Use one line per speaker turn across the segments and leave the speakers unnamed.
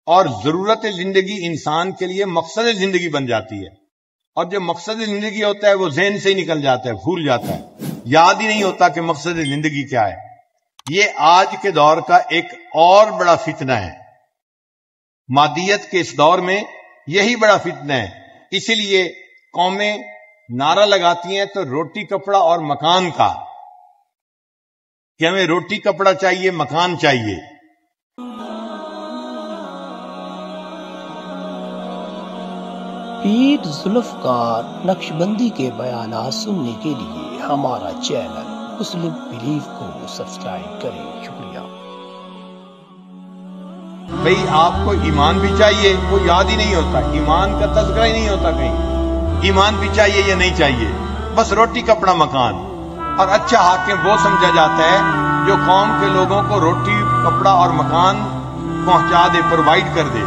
اور ضرورت زندگی انسان کے لیے مقصد زندگی بن جاتی ہے، اور جو مقصد زندگی ہوتا ہے وہ ذہن سے ہی نکل جاتا ہے، بھول جاتا ہے، یاد ہی نہیں ہوتا کہ مقصد زندگی کیا ہے۔ یہ آج کے دور کا ایک اور بڑا فتنہ ہے، مادیت کے اس دور میں یہی بڑا فتنہ ہے۔ اسی لیے قومیں نعرہ لگاتی ہیں تو روٹی کپڑا اور مکان کا، کہ ہمیں روٹی کپڑا چاہیے، مکان چاہیے۔
پیر ذوالفقار نقشبندی کے بیانات سننے کے لیے ہمارا چینل مسلم بلیف کو سبسکرائب کریں۔ شکریہ۔
بھئی آپ کو ایمان بھی چاہیے، وہ یاد ہی نہیں ہوتا، ایمان کا تذکرہ ہی نہیں ہوتا کہیں، ایمان بھی چاہیے یا نہیں چاہیے، بس روٹی کپڑا مکان۔ اور اچھا حاکم وہ سمجھا جاتا ہے جو قوم کے لوگوں کو روٹی کپڑا اور مکان پہنچا دے، پرووائڈ کر دے۔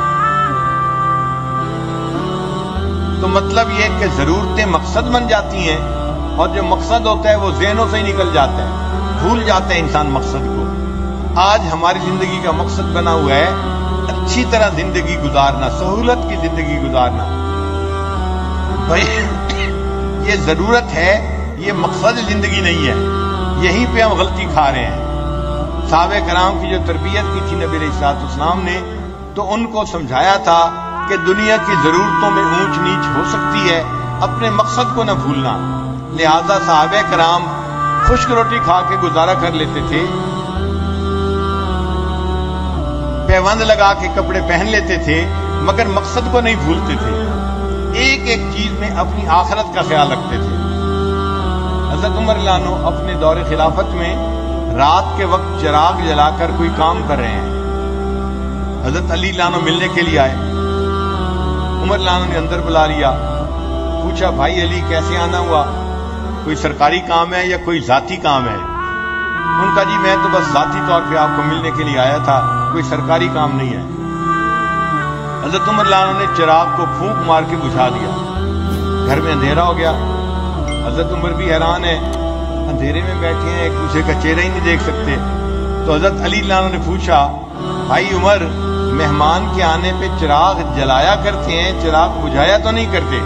تو مطلب یہ کہ ضرورتیں مقصد بن جاتی ہیں، اور جو مقصد ہوتا ہے وہ ذہنوں سے ہی نکل جاتا ہے، بھول جاتا ہے انسان مقصد کو۔ آج ہماری زندگی کا مقصد بنا ہوا ہے اچھی طرح زندگی گزارنا، سہولت کی زندگی گزارنا۔ بھائی یہ ضرورت ہے، یہ مقصد زندگی نہیں ہے، یہیں پہ ہم غلطی کھا رہے ہیں۔ صحابہ کرام کی جو تربیت کی تھی نبی علیہ السلام نے، تو ان کو سمجھایا تھا کہ دنیا کی ضرورتوں میں اونچ نیچ ہو سکتی ہے، اپنے مقصد کو نہ بھولنا۔ لہذا صحابہ کرام خشک روٹی کھا کے گزارا کر لیتے تھے، پیوند لگا کے کپڑے پہن لیتے تھے، مگر مقصد کو نہیں بھولتے تھے، ایک ایک چیز میں اپنی آخرت کا خیال رکھتے تھے۔ حضرت عمر رضی اللہ عنہ اپنے دور خلافت میں رات کے وقت چراغ جلا کر کوئی کام کر رہے ہیں، حضرت علی رضی اللہ عنہ ملنے کے لیے آئے، عمر رضی اللہ عنہ نے اندر بلا لیا، پوچھا بھائی علی کیسے آنا ہوا، کوئی سرکاری کام ہے یا کوئی ذاتی کام ہے؟ ان کا جی میں تو بس ذاتی طور پہ آپ کو ملنے کے لیے آیا تھا، کوئی سرکاری کام نہیں ہے۔ حضرت عمر رضی اللہ عنہ نے چراغ کو پھونک مار کے بجھا دیا، گھر میں اندھیرا ہو گیا۔ حضرت عمر بھی حیران ہے، اندھیرے میں بیٹھے ہیں، ایک دوسرے کا چہرہ ہی نہیں دیکھ سکتے۔ تو حضرت علی رضی اللہ عنہ نے پوچھا بھائی عمر، مہمان کے آنے پہ چراغ جلایا کرتے ہیں، چراغ بجھایا تو نہیں کرتے؟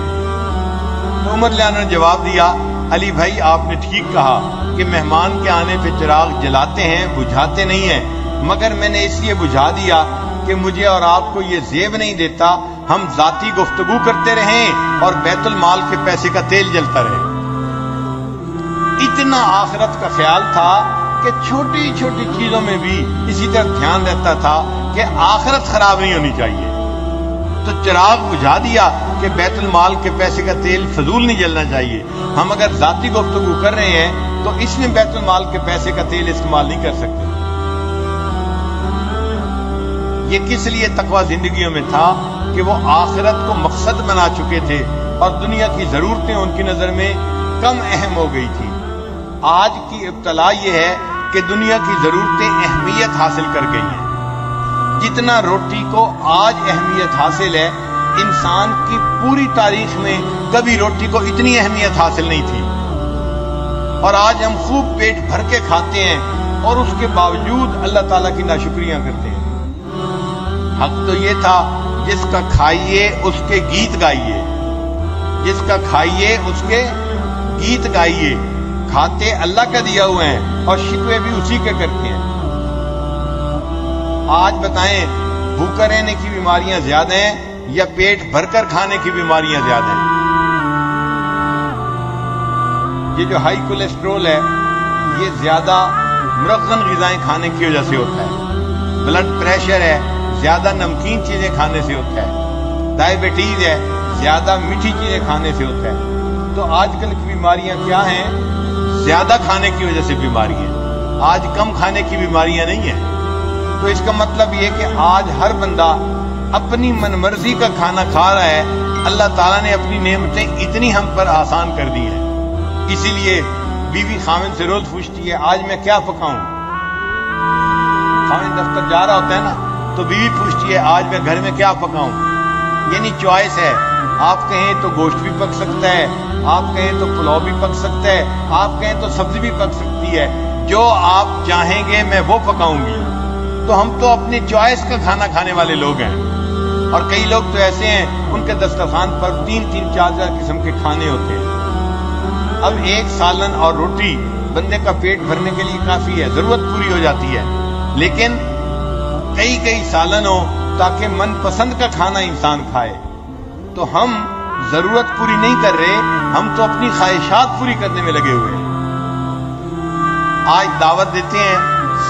تو عمر رضی اللہ عنہ نے جواب دیا علی بھائی آپ نے ٹھیک کہا کہ مہمان کے آنے پہ چراغ جلاتے ہیں، بجھاتے نہیں ہیں، مگر میں نے اس لیے بجھا دیا کہ مجھے اور آپ کو یہ زیب نہیں دیتا ہم ذاتی گفتگو کرتے رہیں اور بیت المال کے پیسے کا تیل جلتا رہے۔ اتنا آخرت کا خیال تھا کہ چھوٹی چھوٹی چیزوں میں بھی اسی طرح دھیان رہتا تھا کہ آخرت خراب نہیں ہونی چاہیے۔ تو چراغ بجھا دیا کہ بیت المال کے پیسے کا تیل فضول نہیں جلنا چاہیے، ہم اگر ذاتی گفتگو کر رہے ہیں تو اس میں بیت المال کے پیسے کا تیل استعمال نہیں کر سکتے۔ یہ کس لیے تقوی زندگیوں میں تھا کہ وہ آخرت کو مقصد بنا چکے تھے، اور دنیا کی ضرورتیں ان کی نظر میں کم اہم ہو گئی تھی۔ آج کی ابتلا یہ ہے کہ دنیا کی ضرورتیں اہمیت حاصل کر گئی ہیں۔ جتنا روٹی کو آج اہمیت حاصل ہے، انسان کی پوری تاریخ میں کبھی روٹی کو اتنی اہمیت حاصل نہیں تھی، اور آج ہم خوب پیٹ بھر کے کھاتے ہیں اور اس کے باوجود اللہ تعالیٰ کی ناشکریاں کرتے ہیں۔ حق تو یہ تھا جس کا کھائیے اس کے گیت گائیے، جس کا کھائیے اس کے گیت گائیے۔ کھاتے اللہ کا دیا ہوئے ہیں اور شکوے بھی اسی کے کرتے ہیں۔ آج بتائیں بھوکا رہنے کی بیماریاں زیادہ ہیں یا پیٹ بھر کر کھانے کی بیماریاں زیادہ ہیں؟ یہ جو ہائی کولیسٹرول ہے یہ زیادہ مرغن غذائیں کھانے کی وجہ سے ہوتا ہے، بلڈ پریشر ہے زیادہ نمکین چیزیں کھانے سے ہوتا ہے، ڈائبٹیز ہے زیادہ میٹھی چیزیں کھانے سے ہوتا ہے۔ تو آج کل کی بیماریاں کیا ہیں؟ زیادہ کھانے کی وجہ سے بیماری ہیں، آج کم کھانے کی بیماریاں نہیں ہیں۔ تو اس کا مطلب یہ کہ آج ہر بندہ اپنی من مرضی کا کھانا کھا رہا ہے۔ اللہ تعالیٰ نے اپنی نعمتیں اتنی ہم پر آسان کر دی ہیں، اسی لیے بیوی خاوند سے روز پوچھتی ہے آج میں کیا پکاؤں۔ خاوند دفتر جا رہا ہوتا ہے نا تو بیوی پوچھتی ہے آج میں گھر میں کیا پکاؤں، یعنی چوائس ہے، آپ کہیں تو گوشت بھی پک سکتا ہے، آپ کہیں تو پلاؤ بھی پک سکتا ہے، آپ کہیں تو سبزی بھی پک سکتی ہے، جو آپ چاہیں گے میں وہ پکاؤں گی۔ تو ہم تو اپنی چوائس کا کھانا کھانے والے لوگ ہیں۔ اور کئی لوگ تو ایسے ہیں ان کے دسترخوان پر 3-3 4 قسم کے کھانے ہوتے ہیں. اب ایک سالن اور روٹی بندے کا پیٹ بھرنے کے لیے کافی ہے، ضرورت پوری ہو جاتی ہے، لیکن کئی سالن ہو تاکہ من پسند کا کھانا انسان کھائے. تو ہم ضرورت پوری نہیں کر رہے، ہم تو اپنی خواہشات پوری کرنے میں لگے ہوئے ہیں. آج دعوت دیتے ہیں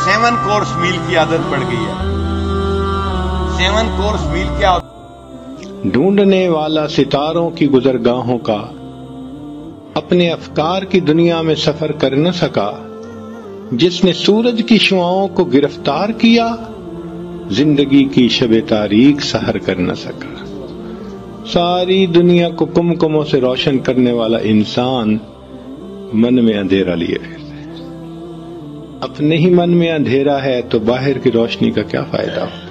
7 کورس میل کی عادت پڑ گئی ہے. 7 کورس میل کیا؟
ڈھونڈنے والا ستاروں کی گزرگاہوں کا اپنے افکار کی دنیا میں سفر کر نہ سکا، جس نے سورج کی شعاؤں کو گرفتار کیا زندگی کی شب تاریک سحر کر نہ سکا. ساری دنیا کو کمکموں سے روشن کرنے والا انسان من میں اندھیرا لیے رہتا ہے. اپنے ہی من میں اندھیرا ہے تو باہر کی روشنی کا کیا فائدہ ہوگا؟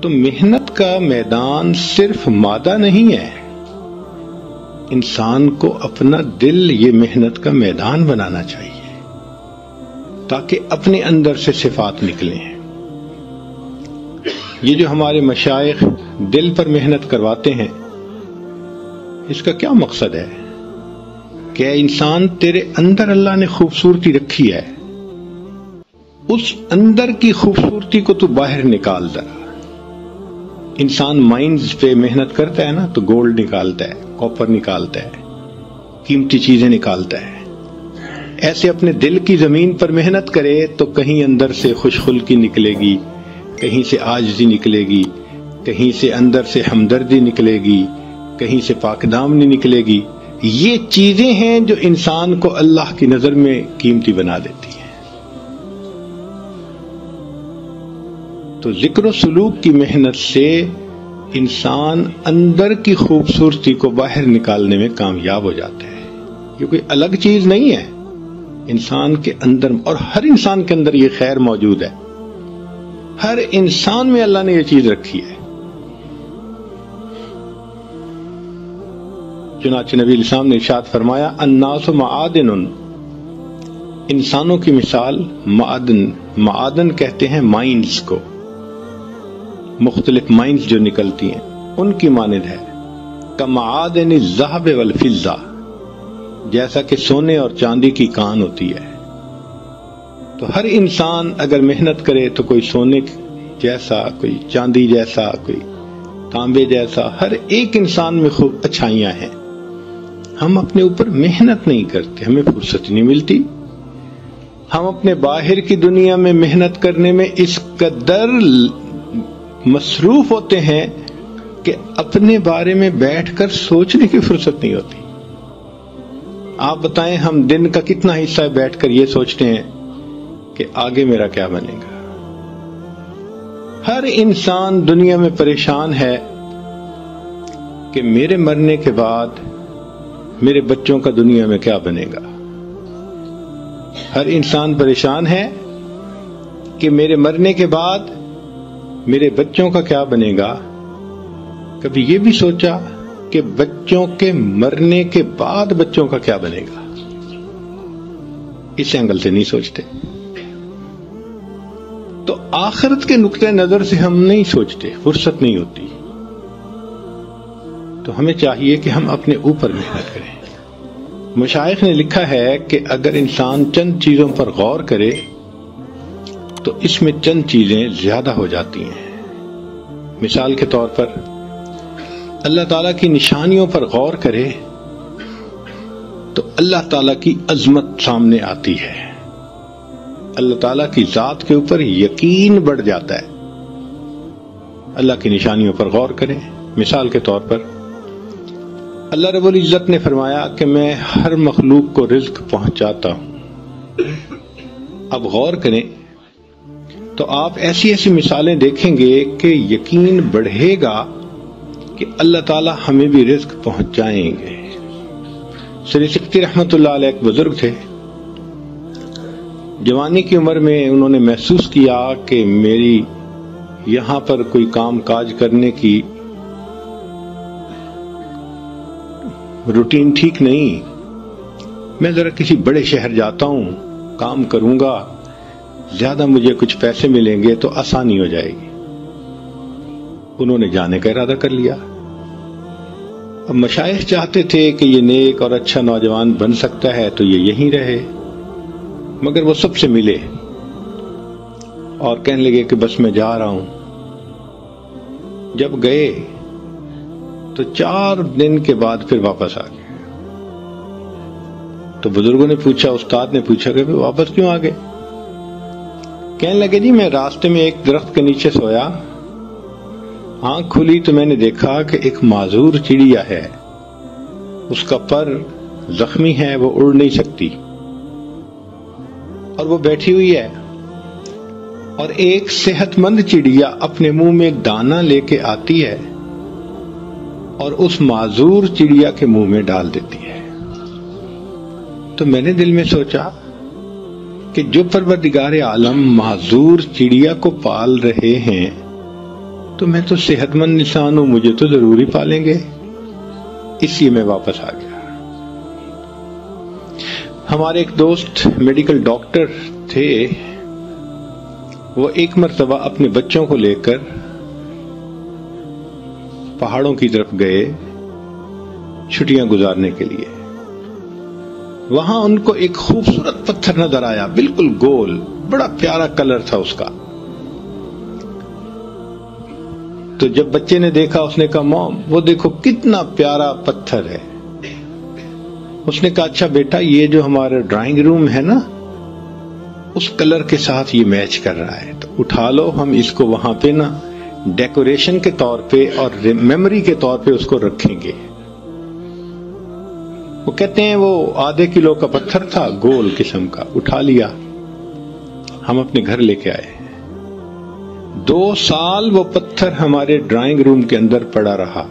تو محنت کا میدان صرف مادہ نہیں ہے. انسان کو اپنا دل یہ محنت کا میدان بنانا چاہیے تاکہ اپنے اندر سے صفات نکلیں. یہ جو ہمارے مشائخ دل پر محنت کرواتے ہیں، اس کا کیا مقصد ہے؟ کہ انسان تیرے اندر اللہ نے خوبصورتی رکھی ہے، اس اندر کی خوبصورتی کو تو باہر نکال ذرا. انسان مائنز پہ محنت کرتا ہے نا تو گولڈ نکالتا ہے، کاپر نکالتا ہے، قیمتی چیزیں نکالتا ہے. ایسے اپنے دل کی زمین پر محنت کرے تو کہیں اندر سے خوش خلقی نکلے گی، کہیں سے عاجزی نکلے گی، کہیں سے اندر سے ہمدردی نکلے گی، کہیں سے پاک دامنی نکلے گی. یہ چیزیں ہیں جو انسان کو اللہ کی نظر میں قیمتی بنا دیتی ہیں. تو ذکر و سلوک کی محنت سے انسان اندر کی خوبصورتی کو باہر نکالنے میں کامیاب ہو جاتا ہے. یہ کوئی الگ چیز نہیں ہے، انسان کے اندر، اور ہر انسان کے اندر یہ خیر موجود ہے. ہر انسان میں اللہ نے یہ چیز رکھی ہے. چنانچہ نبی علیہ السلام نے ارشاد فرمایا الناس معادن، انسانوں کی مثال معادن کہتے ہیں مائنز کو، مختلف مائنز جو نکلتی ہیں ان کی مانند ہے. کمعادن الذهب والفضہ، جیسا کہ سونے اور چاندی کی کان ہوتی ہے. تو ہر انسان اگر محنت کرے تو کوئی سونے جیسا، کوئی چاندی جیسا، کوئی تانبے جیسا، ہر ایک انسان میں خوب اچھائیاں ہیں. ہم اپنے اوپر محنت نہیں کرتے، ہمیں فرصت نہیں ملتی. ہم اپنے باہر کی دنیا میں محنت کرنے میں اس قدر مصروف ہوتے ہیں کہ اپنے بارے میں بیٹھ کر سوچنے کی فرصت نہیں ہوتی. آپ بتائیں ہم دن کا کتنا حصہ بیٹھ کر یہ سوچتے ہیں کہ آگے میرا کیا بنے گا. ہر انسان دنیا میں پریشان ہے کہ میرے مرنے کے بعد میرے بچوں کا دنیا میں کیا بنے گا. ہر انسان پریشان ہے کہ میرے مرنے کے بعد میرے بچوں کا کیا بنے گا. کبھی یہ بھی سوچا کہ بچوں کے مرنے کے بعد بچوں کا کیا بنے گا؟ اس اینگل سے نہیں سوچتے. تو آخرت کے نقطۂ نظر سے ہم نہیں سوچتے، فرصت نہیں ہوتی. تو ہمیں چاہیے کہ ہم اپنے اوپر محنت کریں. مشائخ نے لکھا ہے کہ اگر انسان چند چیزوں پر غور کرے تو اس میں چند چیزیں زیادہ ہو جاتی ہیں. مثال کے طور پر اللہ تعالیٰ کی نشانیوں پر غور کرے تو اللہ تعالیٰ کی عظمت سامنے آتی ہے، اللہ تعالیٰ کی ذات کے اوپر یقین بڑھ جاتا ہے. اللہ کی نشانیوں پر غور کریں. مثال کے طور پر اللہ رب العزت نے فرمایا کہ میں ہر مخلوق کو رزق پہنچاتا ہوں. اب غور کریں تو آپ ایسی ایسی مثالیں دیکھیں گے کہ یقین بڑھے گا کہ اللہ تعالی ہمیں بھی رزق پہنچائیں گے. سری سکتی رحمت اللہ علیہ ایک بزرگ تھے. جوانی کی عمر میں انہوں نے محسوس کیا کہ میری یہاں پر کوئی کام کاج کرنے کی روٹین ٹھیک نہیں، میں ذرا کسی بڑے شہر جاتا ہوں، کام کروں گا، زیادہ مجھے کچھ پیسے ملیں گے تو آسانی ہو جائے گی. انہوں نے جانے کا ارادہ کر لیا۔ اب مشائخ چاہتے تھے کہ یہ نیک اور اچھا نوجوان بن سکتا ہے تو یہ یہیں رہے، مگر وہ سب سے ملے اور کہنے لگے کہ بس میں جا رہا ہوں۔ جب گئے تو 4 دن کے بعد پھر واپس آ گئے۔ تو بزرگوں نے پوچھا، استاد نے پوچھا کہ واپس کیوں آ گئے؟ کہنے لگے جی میں راستے میں ایک درخت کے نیچے سویا، آنکھ کھلی تو میں نے دیکھا کہ ایک معذور چڑیا ہے، اس کا پر زخمی ہے، وہ اڑ نہیں سکتی اور وہ بیٹھی ہوئی ہے، اور ایک صحت مند چڑیا اپنے منہ میں ایک دانہ لے کے آتی ہے اور اس معذور چڑیا کے منہ میں ڈال دیتی ہے۔ تو میں نے دل میں سوچا کہ جو پروردگار عالم معذور چڑیا کو پال رہے ہیں تو میں تو صحت مند انسان ہوں، مجھے تو ضروری پالیں گے، اس لیے میں واپس آ گیا۔ ہمارے ایک دوست میڈیکل ڈاکٹر تھے، وہ ایک مرتبہ اپنے بچوں کو لے کر پہاڑوں کی طرف گئے چھٹیاں گزارنے کے لیے۔ وہاں ان کو ایک خوبصورت پتھر نظر آیا، بالکل گول، بڑا پیارا کلر تھا اس کا۔ تو جب بچے نے دیکھا اس نے کہا موم وہ دیکھو کتنا پیارا پتھر ہے۔ اس نے کہا اچھا بیٹا یہ جو ہمارا ڈرائنگ روم ہے نا اس کلر کے ساتھ یہ میچ کر رہا ہے، تو اٹھا لو، ہم اس کو وہاں پہ نا ڈیکوریشن کے طور پہ اور میموری کے طور پہ اس کو رکھیں گے۔ وہ کہتے ہیں وہ آدھے کلو کا پتھر تھا، گول قسم کا، اٹھا لیا، ہم اپنے گھر لے کے آئے۔ 2 سال وہ پتھر ہمارے ڈرائنگ روم کے اندر پڑا رہا۔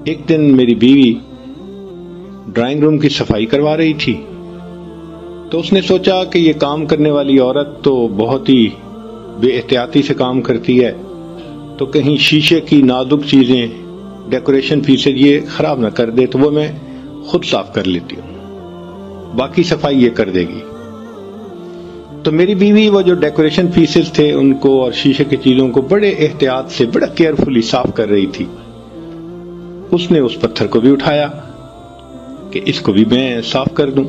ایک دن میری بیوی ڈرائنگ روم کی صفائی کروا رہی تھی، تو اس نے سوچا کہ یہ کام کرنے والی عورت تو بہت ہی بے احتیاطی سے کام کرتی ہے، تو کہیں شیشے کی نازک چیزیں ڈیکوریشن پیسز یہ خراب نہ کر دے، تو وہ میں خود صاف کر لیتی ہوں، باقی صفائی یہ کر دے گی۔ تو میری بیوی وہ جو ڈیکوریشن پیسز تھے ان کو اور شیشے کی چیزوں کو بڑے احتیاط سے بڑا کیئرفلی صاف کر رہی تھی۔ اس نے اس پتھر کو بھی اٹھایا کہ اس کو بھی میں صاف کر دوں۔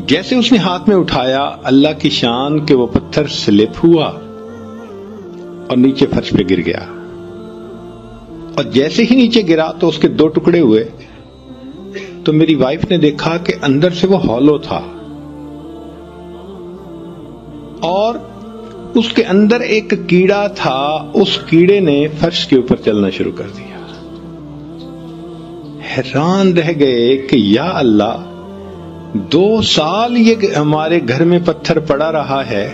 جیسے اس نے ہاتھ میں اٹھایا، اللہ کی شان کہ وہ پتھر سلپ ہوا اور نیچے فرش پہ گر گیا، اور جیسے ہی نیچے گرا تو اس کے 2 ٹکڑے ہوئے۔ تو میری وائف نے دیکھا کہ اندر سے وہ ہالو تھا اور اس کے اندر ایک کیڑا تھا، اس کیڑے نے فرش کے اوپر چلنا شروع کر دیا۔ حیران رہ گئے کہ یا اللہ 2 سال یہ ہمارے گھر میں پتھر پڑا رہا ہے،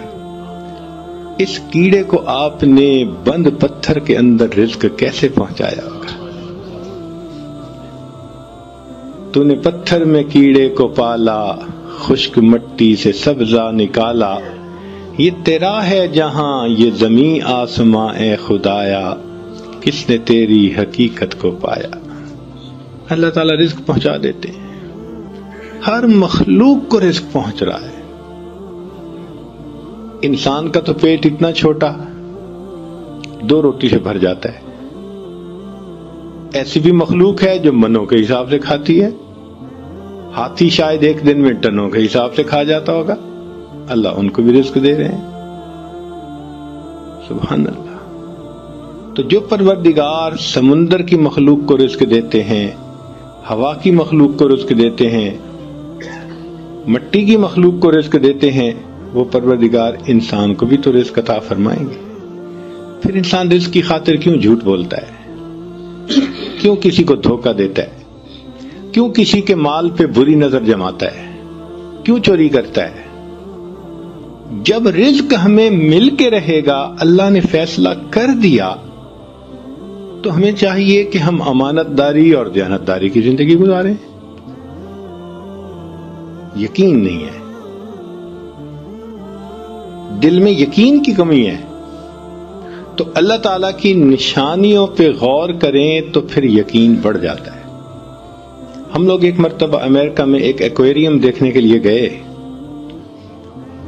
اس کیڑے کو آپ نے بند پتھر کے اندر رزق کیسے پہنچایا ہوگا؟ تو نے پتھر میں کیڑے کو پالا، خشک مٹی سے سبزہ نکالا، یہ تیرا ہے جہاں یہ زمین آسماں اے خدایا، کس نے تیری حقیقت کو پایا۔ اللہ تعالیٰ رزق پہنچا دیتے ہیں، ہر مخلوق کو رزق پہنچ رہا ہے۔ انسان کا تو پیٹ اتنا چھوٹا 2 روٹی سے بھر جاتا ہے، ایسی بھی مخلوق ہے جو منوں کے حساب سے کھاتی ہے۔ ہاتھی شاید ایک دن میں ٹنوں کے حساب سے کھا جاتا ہوگا، اللہ ان کو بھی رزق دے رہے ہیں، سبحان اللہ۔ تو جو پروردگار سمندر کی مخلوق کو رزق دیتے ہیں، ہوا کی مخلوق کو رزق دیتے ہیں، مٹی کی مخلوق کو رزق دیتے ہیں، وہ پروردگار انسان کو بھی تو رزق عطا فرمائیں گے۔ پھر انسان رزق کی خاطر کیوں جھوٹ بولتا ہے، کیوں کسی کو دھوکہ دیتا ہے، کیوں کسی کے مال پہ بری نظر جماتا ہے، کیوں چوری کرتا ہے؟ جب رزق ہمیں مل کے رہے گا، اللہ نے فیصلہ کر دیا، تو ہمیں چاہیے کہ ہم امانت داری اور دیانتداری کی زندگی گزاریں۔ یقین نہیں ہے، دل میں یقین کی کمی ہے، تو اللہ تعالیٰ کی نشانیوں پہ غور کریں تو پھر یقین بڑھ جاتا ہے۔ ہم لوگ ایک مرتبہ امریکہ میں ایک ایکویریم دیکھنے کے لیے گئے،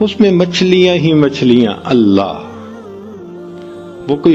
اس میں مچھلیاں ہی مچھلیاں، اللہ وہ کوئی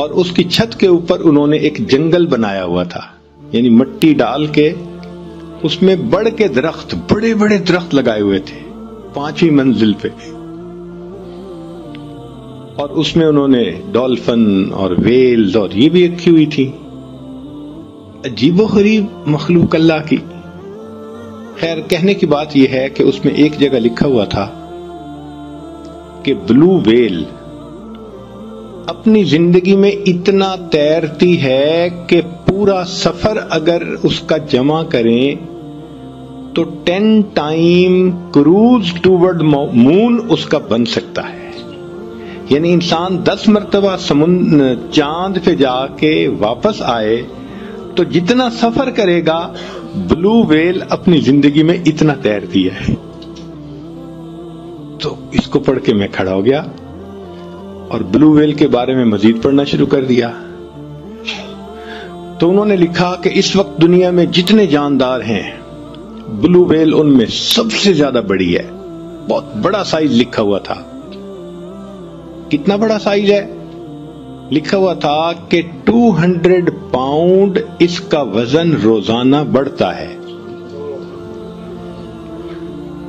اور اس کی چھت کے اوپر انہوں نے ایک جنگل بنایا ہوا تھا، یعنی مٹی ڈال کے اس میں بڑھ کے درخت، بڑے بڑے درخت لگائے ہوئے تھے 5ویں منزل پہ، اور اس میں انہوں نے ڈولفن اور ویلز اور یہ بھی رکھی ہوئی تھی. عجیب و غریب مخلوق اللہ کی. خیر کہنے کی بات یہ ہے کہ اس میں ایک جگہ لکھا ہوا تھا کہ بلو ویل اپنی زندگی میں اتنا تیرتی ہے کہ پورا سفر اگر اس کا جمع کریں تو 10 ٹائم کروز ٹوورڈ مون اس کا بن سکتا ہے. یعنی انسان 10 مرتبہ چاند پہ جا کے واپس آئے تو جتنا سفر کرے گا بلو ویل اپنی زندگی میں اتنا تیرتی ہے. تو اس کو پڑھ کے میں کھڑا ہو گیا اور بلو ویل کے بارے میں مزید پڑھنا شروع کر دیا. تو انہوں نے لکھا کہ اس وقت دنیا میں جتنے جاندار ہیں بلو ویل ان میں سب سے زیادہ بڑی ہے. بہت بڑا سائز لکھا ہوا تھا. کتنا بڑا سائز ہے؟ لکھا ہوا تھا کہ 200 پاؤنڈ اس کا وزن روزانہ بڑھتا ہے.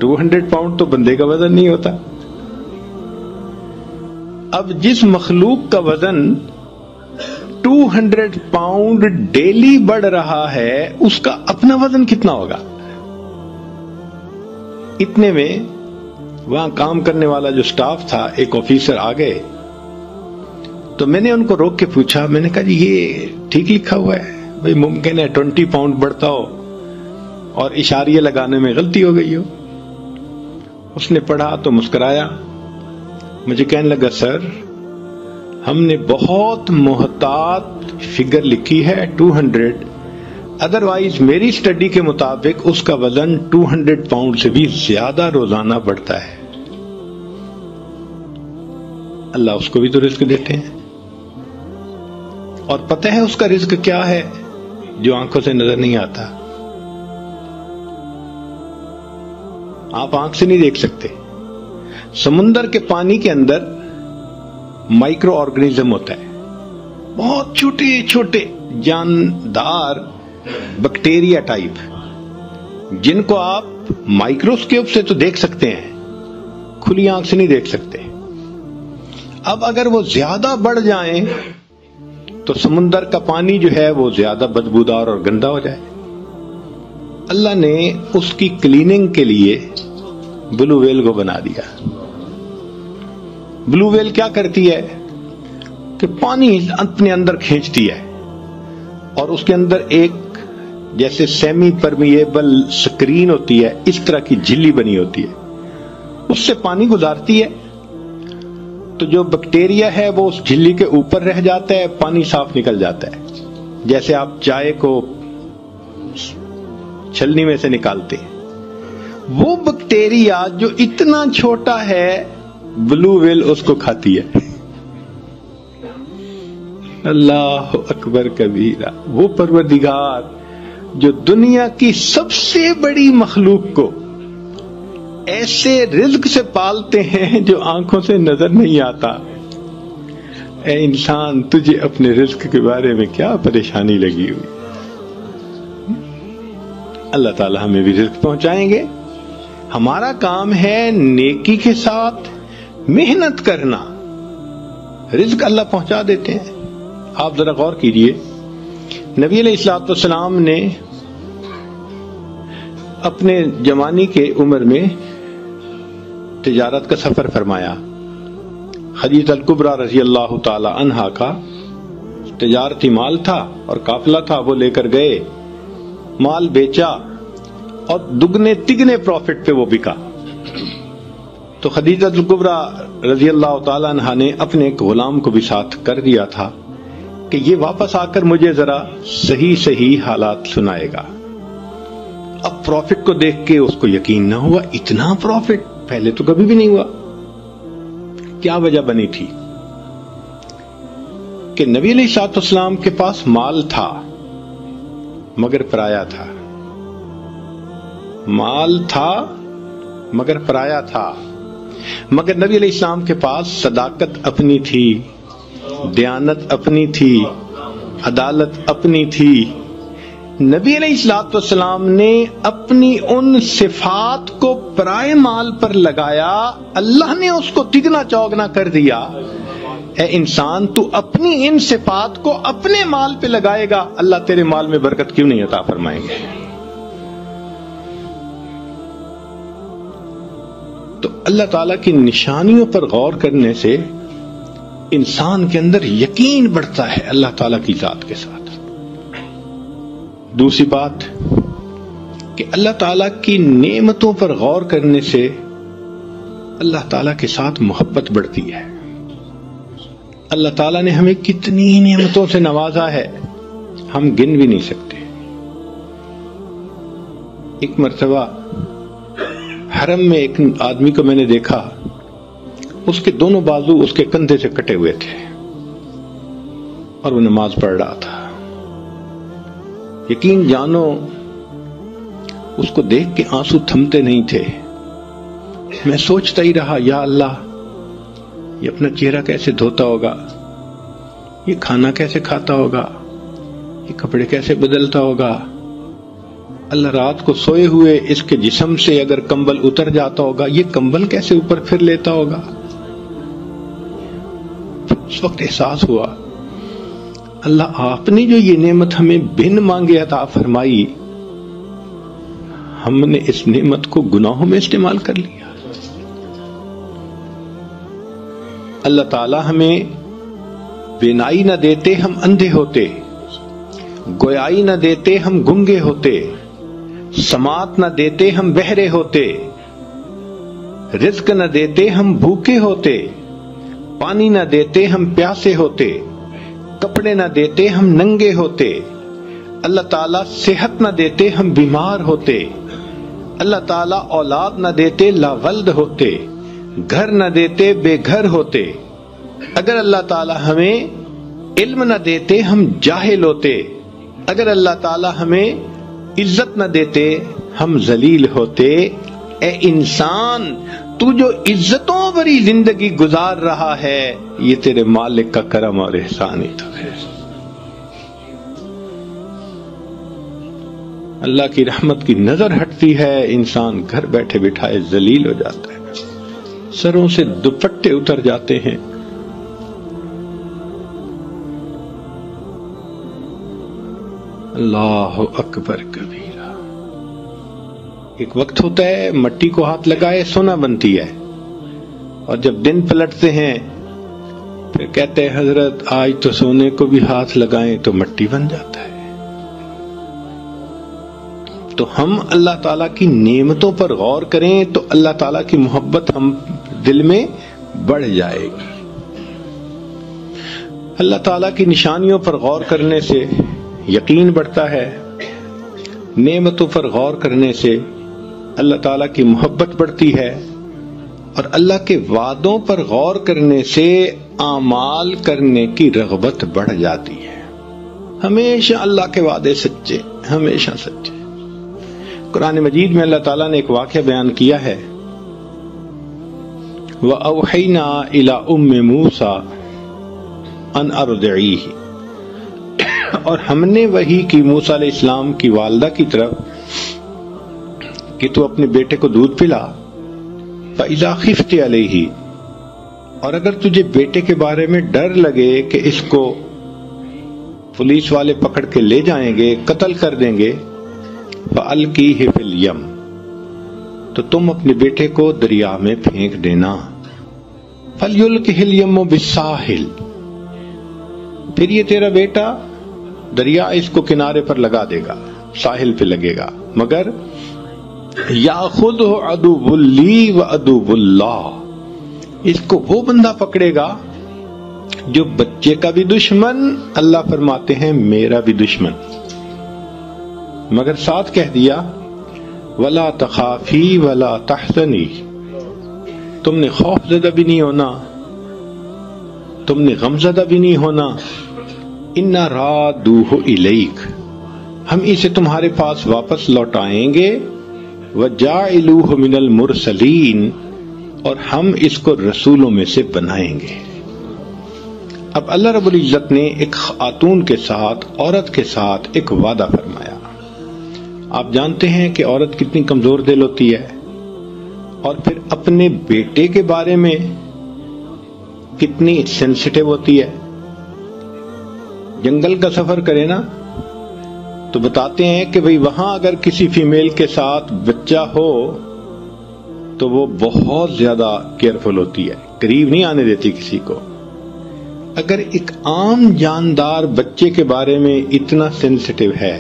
200 پاؤنڈ تو بندے کا وزن نہیں ہوتا. اب جس مخلوق کا وزن 200 پاؤنڈ ڈیلی بڑھ رہا ہے اس کا اپنا وزن کتنا ہوگا؟ اتنے میں وہاں کام کرنے والا جو سٹاف تھا، ایک آفیسر آ گئے. تو میں نے ان کو روک کے پوچھا، میں نے کہا جی یہ ٹھیک لکھا ہوا ہے؟ بھئی ممکن ہے 20 پاؤنڈ بڑھتا ہو اور اشاریہ لگانے میں غلطی ہو گئی ہو. اس نے پڑھا تو مسکرایا. مجھے کہنے لگا سر ہم نے بہت محتاط فگر لکھی ہے 200، ادروائز میری سٹڈی کے مطابق اس کا وزن 200 پاؤنڈ سے بھی زیادہ روزانہ بڑھتا ہے. اللہ اس کو بھی تو رزق دیتے ہیں، اور پتہ ہے اس کا رزق کیا ہے جو آنکھوں سے نظر نہیں آتا. آپ آنکھ سے نہیں دیکھ سکتے. سمندر کے پانی کے اندر مائکرو آرگنیزم ہوتا ہے، بہت چھوٹے چھوٹے جاندار بیکٹیریا ٹائپ، جن کو آپ مائکروسکوپ سے تو دیکھ سکتے ہیں، کھلی آنکھ سے نہیں دیکھ سکتے. اب اگر وہ زیادہ بڑھ جائیں تو سمندر کا پانی جو ہے وہ زیادہ بدبودار اور گندا ہو جائے. اللہ نے اس کی کلیننگ کے لیے بلو ویل کو بنا دیا. بلو ویل کیا کرتی ہے کہ پانی اپنے اندر کھینچتی ہے اور اس کے اندر ایک جیسے سیمی پرمیبل سکرین ہوتی ہے، اس طرح کی جھلی بنی ہوتی ہے، اس سے پانی گزارتی ہے. تو جو بیکٹیریا ہے وہ اس جھلی کے اوپر رہ جاتا ہے، پانی صاف نکل جاتا ہے. جیسے آپ چائے کو چھلنی میں سے نکالتے ہیں، وہ بیکٹیریا جو اتنا چھوٹا ہے بلو ویل اس کو کھاتی ہے. اللہ اکبر کبیرہ. وہ پروردگار جو دنیا کی سب سے بڑی مخلوق کو ایسے رزق سے پالتے ہیں جو آنکھوں سے نظر نہیں آتا. اے انسان تجھے اپنے رزق کے بارے میں کیا پریشانی لگی ہوئی؟ اللہ تعالی ہمیں بھی رزق پہنچائیں گے. ہمارا کام ہے نیکی کے ساتھ محنت کرنا، رزق اللہ پہنچا دیتے ہیں. آپ ذرا غور کیجئے، نبی علیہ الصلوۃ والسلام نے اپنے جوانی کے عمر میں تجارت کا سفر فرمایا. خدیجہ الکبریٰ رضی اللہ تعالی عنہا کا تجارتی مال تھا اور قافلہ تھا، وہ لے کر گئے، مال بیچا اور دگنے تگنے پروفٹ پہ وہ بکا. تو خدیجہ الکبریٰ رضی اللہ تعالی عنہا نے اپنے ایک غلام کو بھی ساتھ کر دیا تھا کہ یہ واپس آ کر مجھے ذرا صحیح حالات سنائے گا. اب پروفٹ کو دیکھ کے اس کو یقین نہ ہوا، اتنا پروفٹ پہلے تو کبھی بھی نہیں ہوا. کیا وجہ بنی تھی کہ نبی علیہ الصلوۃ والسلام کے پاس مال تھا مگر پرایا تھا. مال تھا مگر پرایا تھا. مگر نبی علیہ السلام کے پاس صداقت اپنی تھی، دیانت اپنی تھی، عدالت اپنی تھی۔ نبی علیہ الصلوۃ والسلام نے اپنی ان صفات کو پرائے مال پر لگایا، اللہ نے اس کو تگنا چوگنا کر دیا۔ اے انسان، تو اپنی ان صفات کو اپنے مال پہ لگائے گا، اللہ تیرے مال میں برکت کیوں نہیں عطا فرمائیں گے؟ تو اللہ تعالیٰ کی نشانیوں پر غور کرنے سے انسان کے اندر یقین بڑھتا ہے اللہ تعالیٰ کی ذات کے ساتھ۔ دوسری بات کہ اللہ تعالیٰ کی نعمتوں پر غور کرنے سے اللہ تعالیٰ کے ساتھ محبت بڑھتی ہے۔ اللہ تعالیٰ نے ہمیں کتنی نعمتوں سے نوازا ہے، ہم گن بھی نہیں سکتے۔ ایک مرتبہ حرم میں ایک آدمی کو میں نے دیکھا، اس کے دونوں بازو اس کے کندھے سے کٹے ہوئے تھے اور وہ نماز پڑھ رہا تھا۔ یقین جانو اس کو دیکھ کے آنسو تھمتے نہیں تھے۔ میں سوچتا ہی رہا، یا اللہ، یہ اپنا چہرہ کیسے دھوتا ہوگا، یہ کھانا کیسے کھاتا ہوگا، یہ کپڑے کیسے بدلتا ہوگا۔ اللہ رات کو سوئے ہوئے اس کے جسم سے اگر کمبل اتر جاتا ہوگا، یہ کمبل کیسے اوپر پھر لیتا ہوگا۔ اس وقت احساس ہوا، اللہ آپ نے جو یہ نعمت ہمیں بن مانگے عطا فرمائی، ہم نے اس نعمت کو گناہوں میں استعمال کر لیا۔ اللہ تعالی ہمیں بینائی نہ دیتے ہم اندھے ہوتے، گویائی نہ دیتے ہم گنگے ہوتے، سماعت نہ دیتے ہم بہرے ہوتے، رزق نہ دیتے ہم بھوکے ہوتے، پانی نہ دیتے ہم پیاسے ہوتے، کپڑے نہ دیتے ہم ننگے ہوتے، اللہ تعالیٰ صحت نہ دیتے ہم بیمار ہوتے، اللہ تعالیٰ اولاد نہ دیتے لاولد ہوتے، گھر نہ دیتے بے گھر ہوتے، اگر اللہ تعالیٰ ہمیں علم نہ دیتے ہم جاہل ہوتے، اگر اللہ تعالیٰ ہمیں عزت نہ دیتے ہم ذلیل ہوتے۔ اے انسان، تو جو عزتوں بری زندگی گزار رہا ہے، یہ تیرے مالک کا کرم اور احسان ہی تو ہے۔ اللہ کی رحمت کی نظر ہٹتی ہے، انسان گھر بیٹھے بٹھائے ذلیل ہو جاتا ہے، سروں سے دوپٹے اتر جاتے ہیں۔ اللہ اکبر کبیرہ۔ ایک وقت ہوتا ہے مٹی کو ہاتھ لگائے سونا بنتی ہے، اور جب دن پلٹتے ہیں پھر کہتے ہیں حضرت آج تو سونے کو بھی ہاتھ لگائیں تو مٹی بن جاتا ہے۔ تو ہم اللہ تعالیٰ کی نعمتوں پر غور کریں تو اللہ تعالیٰ کی محبت ہم دل میں بڑھ جائے گی۔ اللہ تعالیٰ کی نشانیوں پر غور کرنے سے یقین بڑھتا ہے، نعمتوں پر غور کرنے سے اللہ تعالیٰ کی محبت بڑھتی ہے، اور اللہ کے وعدوں پر غور کرنے سے اعمال کرنے کی رغبت بڑھ جاتی ہے۔ ہمیشہ اللہ کے وعدے سچے، ہمیشہ سچے۔ قرآن مجید میں اللہ تعالیٰ نے ایک واقعہ بیان کیا ہے، وَأَوْحَيْنَا إِلَىٰ أُمِّ مُوسَىٰ أَنْ أَرْضِعِيهِ، اور ہم نے وحی کی موسیٰ علیہ السلام کی والدہ کی طرف کہ تو اپنے بیٹے کو دودھ پلا، فَإِذَا خِفْتِ عَلَيْهِ، اور اگر تجھے بیٹے کے بارے میں ڈر لگے کہ اس کو پولیس والے پکڑ کے لے جائیں گے، قتل کر دیں گے، فَأَلْقِيهِ فِي الْيَمِّ، تو تم اپنے بیٹے کو دریا میں پھینک دینا، فَلْيُلْقِهِ الْيَمُّ بِالسَّاحِلِ، پھر یہ تیرا بیٹا دریا اس کو کنارے پر لگا دے گا، ساحل پہ لگے گا، مگر یاخذہ عدو لی و عدو اللہ، اس کو وہ بندہ پکڑے گا جو بچے کا بھی دشمن، اللہ فرماتے ہیں میرا بھی دشمن، مگر ساتھ کہہ دیا ولا تخافی ولا تحزنی، تم نے خوف زدہ بھی نہیں ہونا، تم نے غم زدہ بھی نہیں ہونا، انا رادوہ الیک، ہم اسے تمہارے پاس واپس لوٹائیں گے، وجاعلوہ من المرسلین، اور ہم اس کو رسولوں میں سے بنائیں گے۔ اب اللہ رب العزت نے ایک خاتون کے ساتھ، عورت کے ساتھ ایک وعدہ فرمایا۔ آپ جانتے ہیں کہ عورت کتنی کمزور دل ہوتی ہے، اور پھر اپنے بیٹے کے بارے میں کتنی سینسیٹیو ہوتی ہے۔ جنگل کا سفر کرے نا تو بتاتے ہیں کہ بھئی وہاں اگر کسی فیمیل کے ساتھ بچہ ہو تو وہ بہت زیادہ کیئرفل ہوتی ہے، قریب نہیں آنے دیتی کسی کو۔ اگر ایک عام جاندار بچے کے بارے میں اتنا سینسیٹیو ہے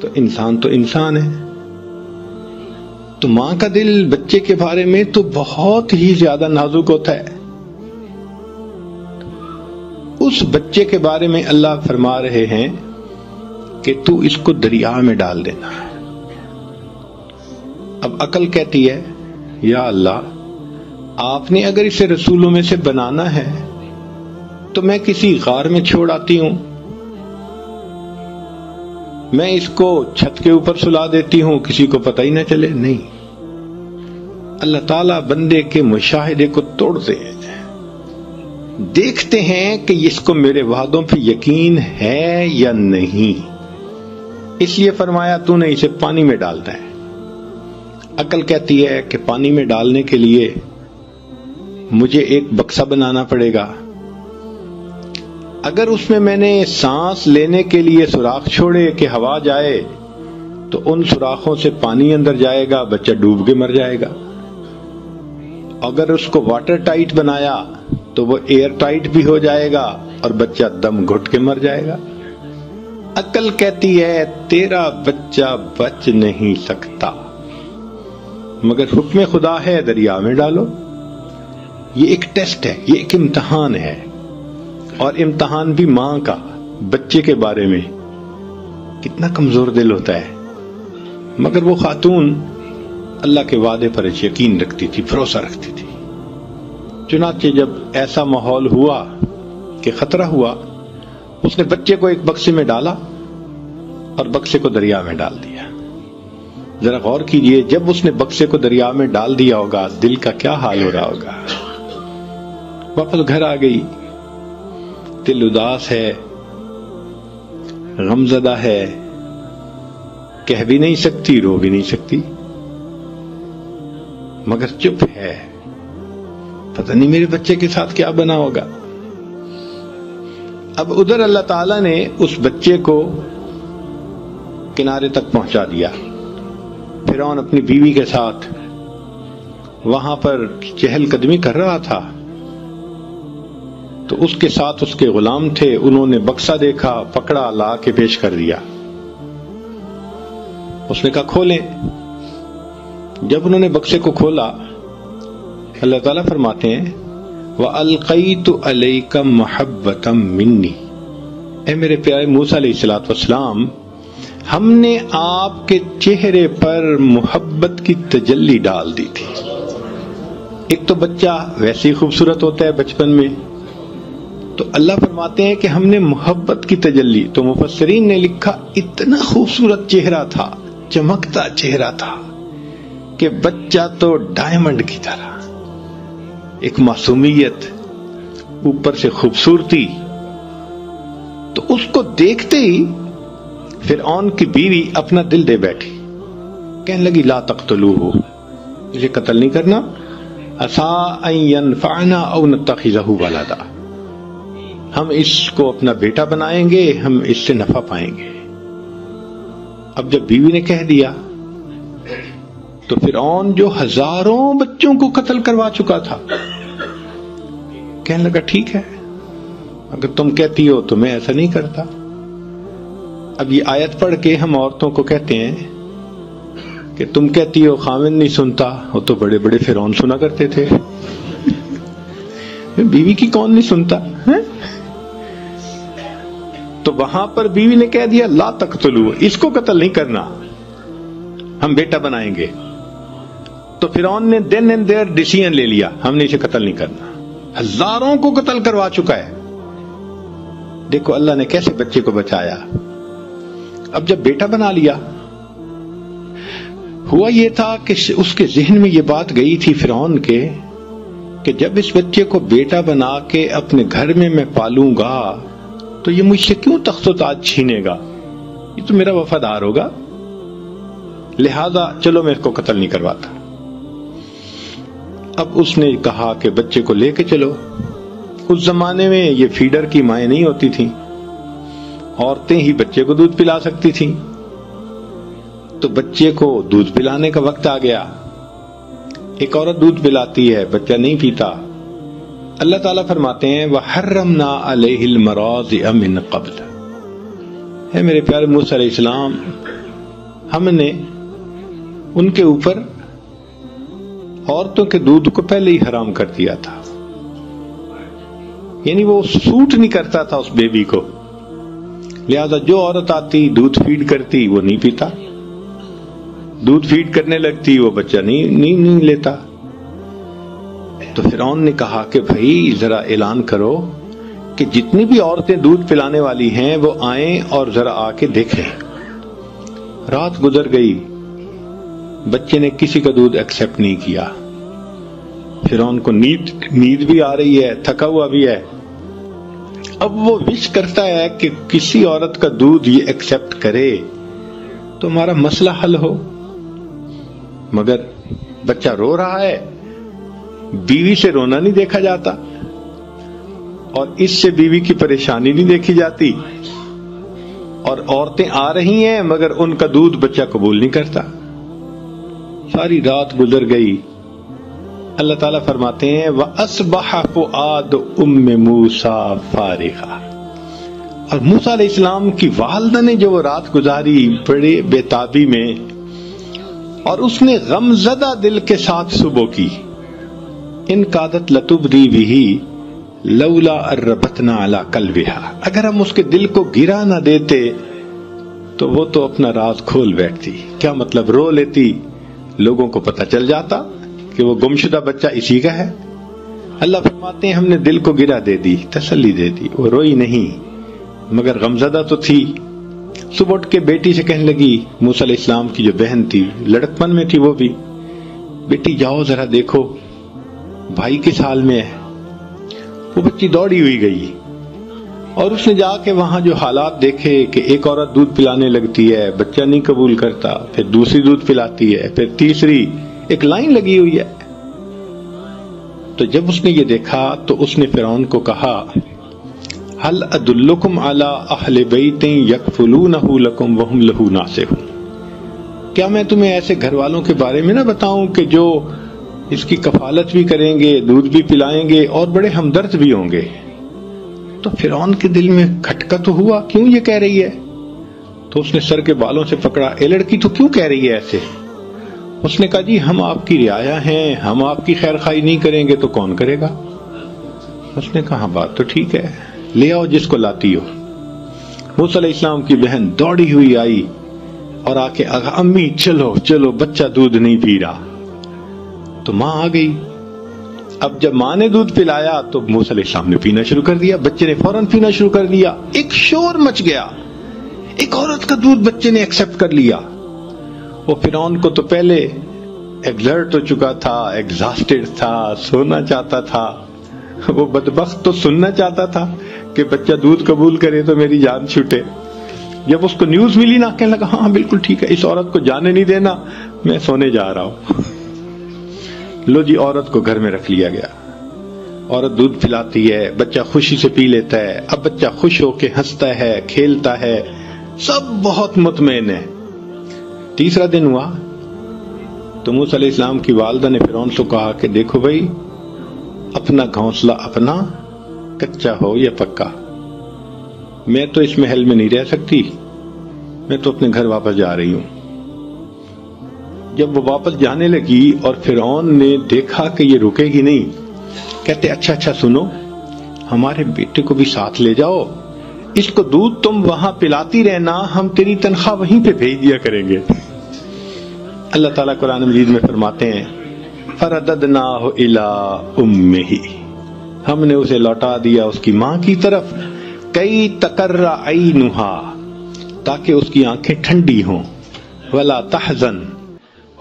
تو انسان ہے۔ تو ماں کا دل بچے کے بارے میں تو بہت ہی زیادہ نازک ہوتا ہے۔ اس بچے کے بارے میں اللہ فرما رہے ہیں کہ تو اس کو دریا میں ڈال دینا۔ اب عقل کہتی ہے یا اللہ، آپ نے اگر اسے رسولوں میں سے بنانا ہے تو میں کسی غار میں چھوڑ آتی ہوں، میں اس کو چھت کے اوپر سلا دیتی ہوں، کسی کو پتہ ہی نہ چلے۔ نہیں، اللہ تعالیٰ بندے کے مشاہدے کو توڑتے ہیں، دیکھتے ہیں کہ اس کو میرے وعدوں پہ یقین ہے یا نہیں، اس لیے فرمایا تو نے اسے پانی میں ڈالنا ہے۔ عقل کہتی ہے کہ پانی میں ڈالنے کے لیے مجھے ایک بکسا بنانا پڑے گا، اگر اس میں نے سانس لینے کے لیے سوراخ چھوڑے کہ ہوا جائے تو ان سوراخوں سے پانی اندر جائے گا، بچہ ڈوب کے مر جائے گا۔ اگر اس کو واٹر ٹائٹ بنایا تو وہ ایئر ٹائٹ بھی ہو جائے گا اور بچہ دم گھٹ کے مر جائے گا۔ عقل کہتی ہے تیرا بچہ بچ نہیں سکتا، مگر حکم خدا ہے دریا میں ڈالو۔ یہ ایک ٹیسٹ ہے، یہ ایک امتحان ہے، اور امتحان بھی ماں کا بچے کے بارے میں۔ کتنا کمزور دل ہوتا ہے، مگر وہ خاتون اللہ کے وعدے پر یقین رکھتی تھی، بھروسہ رکھتی تھی۔ چنانچہ جب ایسا ماحول ہوا کہ خطرہ ہوا، اس نے بچے کو ایک بکسے میں ڈالا اور بکسے کو دریا میں ڈال دیا۔ ذرا غور کیجئے، جب اس نے بکسے کو دریا میں ڈال دیا ہوگا دل کا کیا حال ہو رہا ہوگا۔ واپس گھر آ گئی، دل اداس ہے، غمزدہ ہے، کہہ بھی نہیں سکتی، رو بھی نہیں سکتی، مگر چپ ہے، پتہ نہیں میرے بچے کے ساتھ کیا بنا ہوگا۔ اب ادھر اللہ تعالیٰ نے اس بچے کو کنارے تک پہنچا دیا۔ فرعون اپنی بیوی کے ساتھ وہاں پر چہل قدمی کر رہا تھا، تو اس کے ساتھ اس کے غلام تھے، انہوں نے بکسا دیکھا، پکڑا، لا کے پیش کر دیا۔ اس نے کہا کھولیں۔ جب انہوں نے بکسے کو کھولا، اللہ تعالیٰ فرماتے ہیں وَأَلْقَيْتُ عَلَيْكَ مَحَبَّةً مِّنِّي، اے میرے پیارے موسیٰ علیہ السلام، ہم نے آپ کے چہرے پر محبت کی تجلی ڈال دی تھی۔ ایک تو بچہ ویسے ہی خوبصورت ہوتا ہے بچپن میں، تو اللہ فرماتے ہیں کہ ہم نے محبت کی تجلی، تو مفسرین نے لکھا اتنا خوبصورت چہرہ تھا، چمکتا چہرہ تھا کہ بچہ تو ڈائمنڈ کی طرح، ایک معصومیت، اوپر سے خوبصورتی۔ تو اس کو دیکھتے ہی فرعون کی بیوی اپنا دل دے بیٹھی، کہنے لگی لا تقتلوہ، اسے قتل نہیں کرنا، عسیٰ ان ینفعنا او نتخذہ ولدا، ہم اس کو اپنا بیٹا بنائیں گے، ہم اس سے نفع پائیں گے۔ اب جب بیوی نے کہہ دیا تو فرعون جو ہزاروں بچوں کو قتل کروا چکا تھا کہنے لگا ٹھیک ہے، اگر تم کہتی ہو تو میں ایسا نہیں کرتا۔ اب یہ آیت پڑھ کے ہم عورتوں کو کہتے ہیں کہ تم کہتی ہو خاوند نہیں سنتا، وہ تو بڑے بڑے فرعون سنا کرتے تھے، بیوی کی کون نہیں سنتا ہے؟ تو وہاں پر بیوی نے کہہ دیا لا تقتلوا، اس کو قتل نہیں کرنا، ہم بیٹا بنائیں گے۔ تو فرعون نے دین اینڈ دیئر ڈیسیژن لے لیا، ہم نے اسے قتل نہیں کرنا، ہزاروں کو قتل کروا چکا ہے۔ دیکھو اللہ نے کیسے بچے کو بچایا۔ اب جب بیٹا بنا لیا ہوا یہ تھا کہ اس کے ذہن میں یہ بات گئی تھی فرعون کے کہ جب اس بچے کو بیٹا بنا کے اپنے گھر میں میں پالوں گا تو یہ مجھ سے کیوں تخت و تاج چھینے گا، یہ تو میرا وفادار ہوگا، لہذا چلو میں اس کو قتل نہیں کرواتا۔ اب اس نے کہا کہ بچے کو لے کے چلو۔ اس زمانے میں یہ فیڈر کی مائیں نہیں ہوتی تھیں، عورتیں ہی بچے کو دودھ پلا سکتی تھیں، تو بچے کو دودھ پلانے کا وقت آ گیا۔ ایک عورت دودھ پلاتی ہے، بچہ نہیں پیتا۔ اللہ تعالیٰ فرماتے ہیں وَحَرَّمْنَا عَلَيْهِ الْمَرَاضِعَ مِنْ قَبْلِ، ہے میرے پیارے موسیٰ علیہ السلام، ہم نے ان کے اوپر عورتوں کے دودھ کو پہلے ہی حرام کر دیا تھا، یعنی وہ سوٹ نہیں کرتا تھا اس بیبی کو، لہذا جو عورت آتی دودھ فیڈ کرتی وہ نہیں پیتا، دودھ فیڈ کرنے لگتی وہ بچہ نہیں لیتا۔ تو فرعون نے کہا کہ بھائی ذرا اعلان کرو کہ جتنی بھی عورتیں دودھ پلانے والی ہیں وہ آئیں اور ذرا آ کے دیکھیں۔ رات گزر گئی، بچے نے کسی کا دودھ ایکسپٹ نہیں کیا۔ فرعون کو نیند بھی آ رہی ہے، تھکا ہوا بھی ہے، اب وہ وش کرتا ہے کہ کسی عورت کا دودھ یہ ایکسپٹ کرے تو ہمارا مسئلہ حل ہو، مگر بچہ رو رہا ہے، بیوی سے رونا نہیں دیکھا جاتا اور اس سے بیوی کی پریشانی نہیں دیکھی جاتی، اور عورتیں آ رہی ہیں مگر ان کا دودھ بچہ قبول نہیں کرتا۔ ساری رات گزر گئی۔ اللہ تعالیٰ فرماتے ہیں وَأَصْبَحَ فُؤَادُ أُمِّ مُوسَىٰ فَارِغًا، اور موسیٰ علیہ السلام کی والدہ نے جو وہ رات گزاری بڑے بے تابی میں، اور اس نے غم زدہ دل کے ساتھ صبح کی، ان کادت لتبدی بہ لولا اربتنا علی قلبها، اگر ہم اس کے دل کو گرا نہ دیتے تو وہ تو اپنا راز کھول بیٹھتی۔ کیا مطلب؟ رو لیتی، لوگوں کو پتہ چل جاتا کہ وہ گمشدہ بچہ اسی کا ہے۔ اللہ فرماتے ہیں ہم نے دل کو گرا دے دی، تسلی دے دی، وہ روئی نہیں مگر غمزدہ تو تھی۔ صبح اٹھ کے بیٹی سے کہنے لگی، موسیٰ علیہ السلام کی جو بہن تھی، لڑکپن میں تھی وہ بھی، بیٹی جاؤ ذرا دیکھو بھائی کس حال میں ہے۔ وہ بچی دوڑی ہوئی گئی اور اس نے جا کے وہاں جو حالات دیکھے کہ ایک عورت دودھ پلانے لگتی ہے، بچہ نہیں قبول کرتا، پھر دوسری دودھ پلاتی ہے، پھر تیسری، ایک لائن لگی ہوئی ہے۔ تو جب اس نے یہ دیکھا تو اس نے فرعون کو کہا هل ادلکم علی اہل بیت یکفلونہ لکم وہم لہ ناصحون، کیا میں تمہیں ایسے گھر والوں کے بارے میں نہ بتاؤں کہ جو اس کی کفالت بھی کریں گے، دودھ بھی پلائیں گے اور بڑے ہمدرد بھی ہوں گے۔ تو فرعون کے دل میں کھٹکا تو ہوا، کیوں یہ کہہ رہی ہے؟ تو اس نے سر کے بالوں سے پکڑا، اے لڑکی تو کیوں کہہ رہی ہے ایسے؟ اس نے کہا جی ہم آپ کی رعایا ہیں، ہم آپ کی خیر خواہی نہیں کریں گے تو کون کرے گا؟ اس نے کہا بات تو ٹھیک ہے، لے آؤ جس کو لاتی ہو۔ موسیٰ علیہ السلام کی بہن دوڑی ہوئی آئی اور آ کے امی چلو چلو بچہ دودھ نہیں پی رہا۔ تو ماں آ گئی۔ اب جب ماں نے دودھ پلایا تو موسیٰ علیہ السلام نے پینا شروع کر دیا، بچے نے فوراً پینا شروع کر دیا، ایک شور مچ گیا، ایک عورت کا دودھ بچے نے ایکسپٹ کر لیا۔ وہ فرعون کو تو پہلے ایگزرٹ ہو چکا تھا، ایگزاسٹڈ تھا، سونا چاہتا تھا، وہ بدبخت تو سننا چاہتا تھا کہ بچہ دودھ قبول کرے تو میری جان چھوٹے۔ جب اس کو نیوز ملی نا، کہنے لگا ہاں بالکل ٹھیک ہے، اس عورت کو جانے نہیں دینا، میں سونے جا رہا ہوں۔ لو جی، عورت کو گھر میں رکھ لیا گیا، عورت دودھ پلاتی ہے، بچہ خوشی سے پی لیتا ہے، اب بچہ خوش ہو کے ہنستا ہے، کھیلتا ہے، سب بہت مطمئن ہے۔ تیسرا دن ہوا تو موسیٰ علیہ السلام کی والدہ نے فرعون سے کہا کہ دیکھو بھائی، اپنا گھونسلہ اپنا، کچا ہو یا پکا، میں تو اس محل میں نہیں رہ سکتی، میں تو اپنے گھر واپس جا رہی ہوں۔ جب وہ واپس جانے لگی اور فرعون نے دیکھا کہ یہ رکے گی نہیں، کہتے اچھا سنو، ہمارے بیٹے کو بھی ساتھ لے جاؤ، اس کو دودھ تم وہاں پلاتی رہنا، ہم تیری تنخواہ وہیں پہ بھیج دیا کریں گے۔ اللہ تعالیٰ قرآن مجید میں فرماتے ہیں فَرَدَدْنَاهُ إِلَىٰ أُمِّهِ، ہم نے اسے لوٹا دیا اس کی ماں کی طرف، کئی تقر عینھا، تاکہ اس کی آنکھیں ٹھنڈی ہوں، ولا تحزن،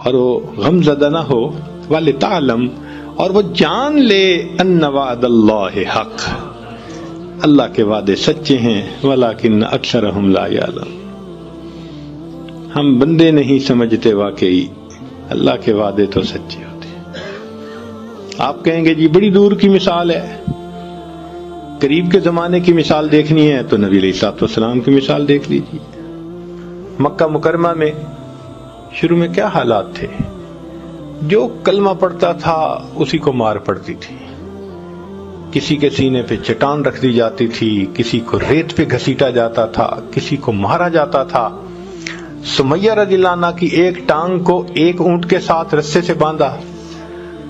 اور وہ غم زدہ نہ ہو، وَلِتَعْلَمْ، اور وہ جان لے ان وعد اللہ حق، اللہ کے وعدے سچے ہیں، ولیکن اکثرہم لا یعلمون، ہم بندے نہیں سمجھتے واقعی اللہ کے وعدے تو سچے ہوتے ہیں۔ آپ کہیں گے جی بڑی دور کی مثال ہے، قریب کے زمانے کی مثال دیکھنی ہے تو نبی علیہ الصلوۃ والسلام کی مثال دیکھ لیجیے۔ مکہ مکرمہ میں شروع میں کیا حالات تھے؟ جو کلمہ پڑھتا تھا اسی کو مار پڑتی تھی، کسی کے سینے پہ چٹان رکھ دی جاتی تھی، کسی کو ریت پہ گھسیٹا جاتا تھا، کسی کو مارا جاتا تھا۔ سمیہ رضی اللہ عنہ کی ایک ٹانگ کو ایک اونٹ کے ساتھ رسے سے باندھا،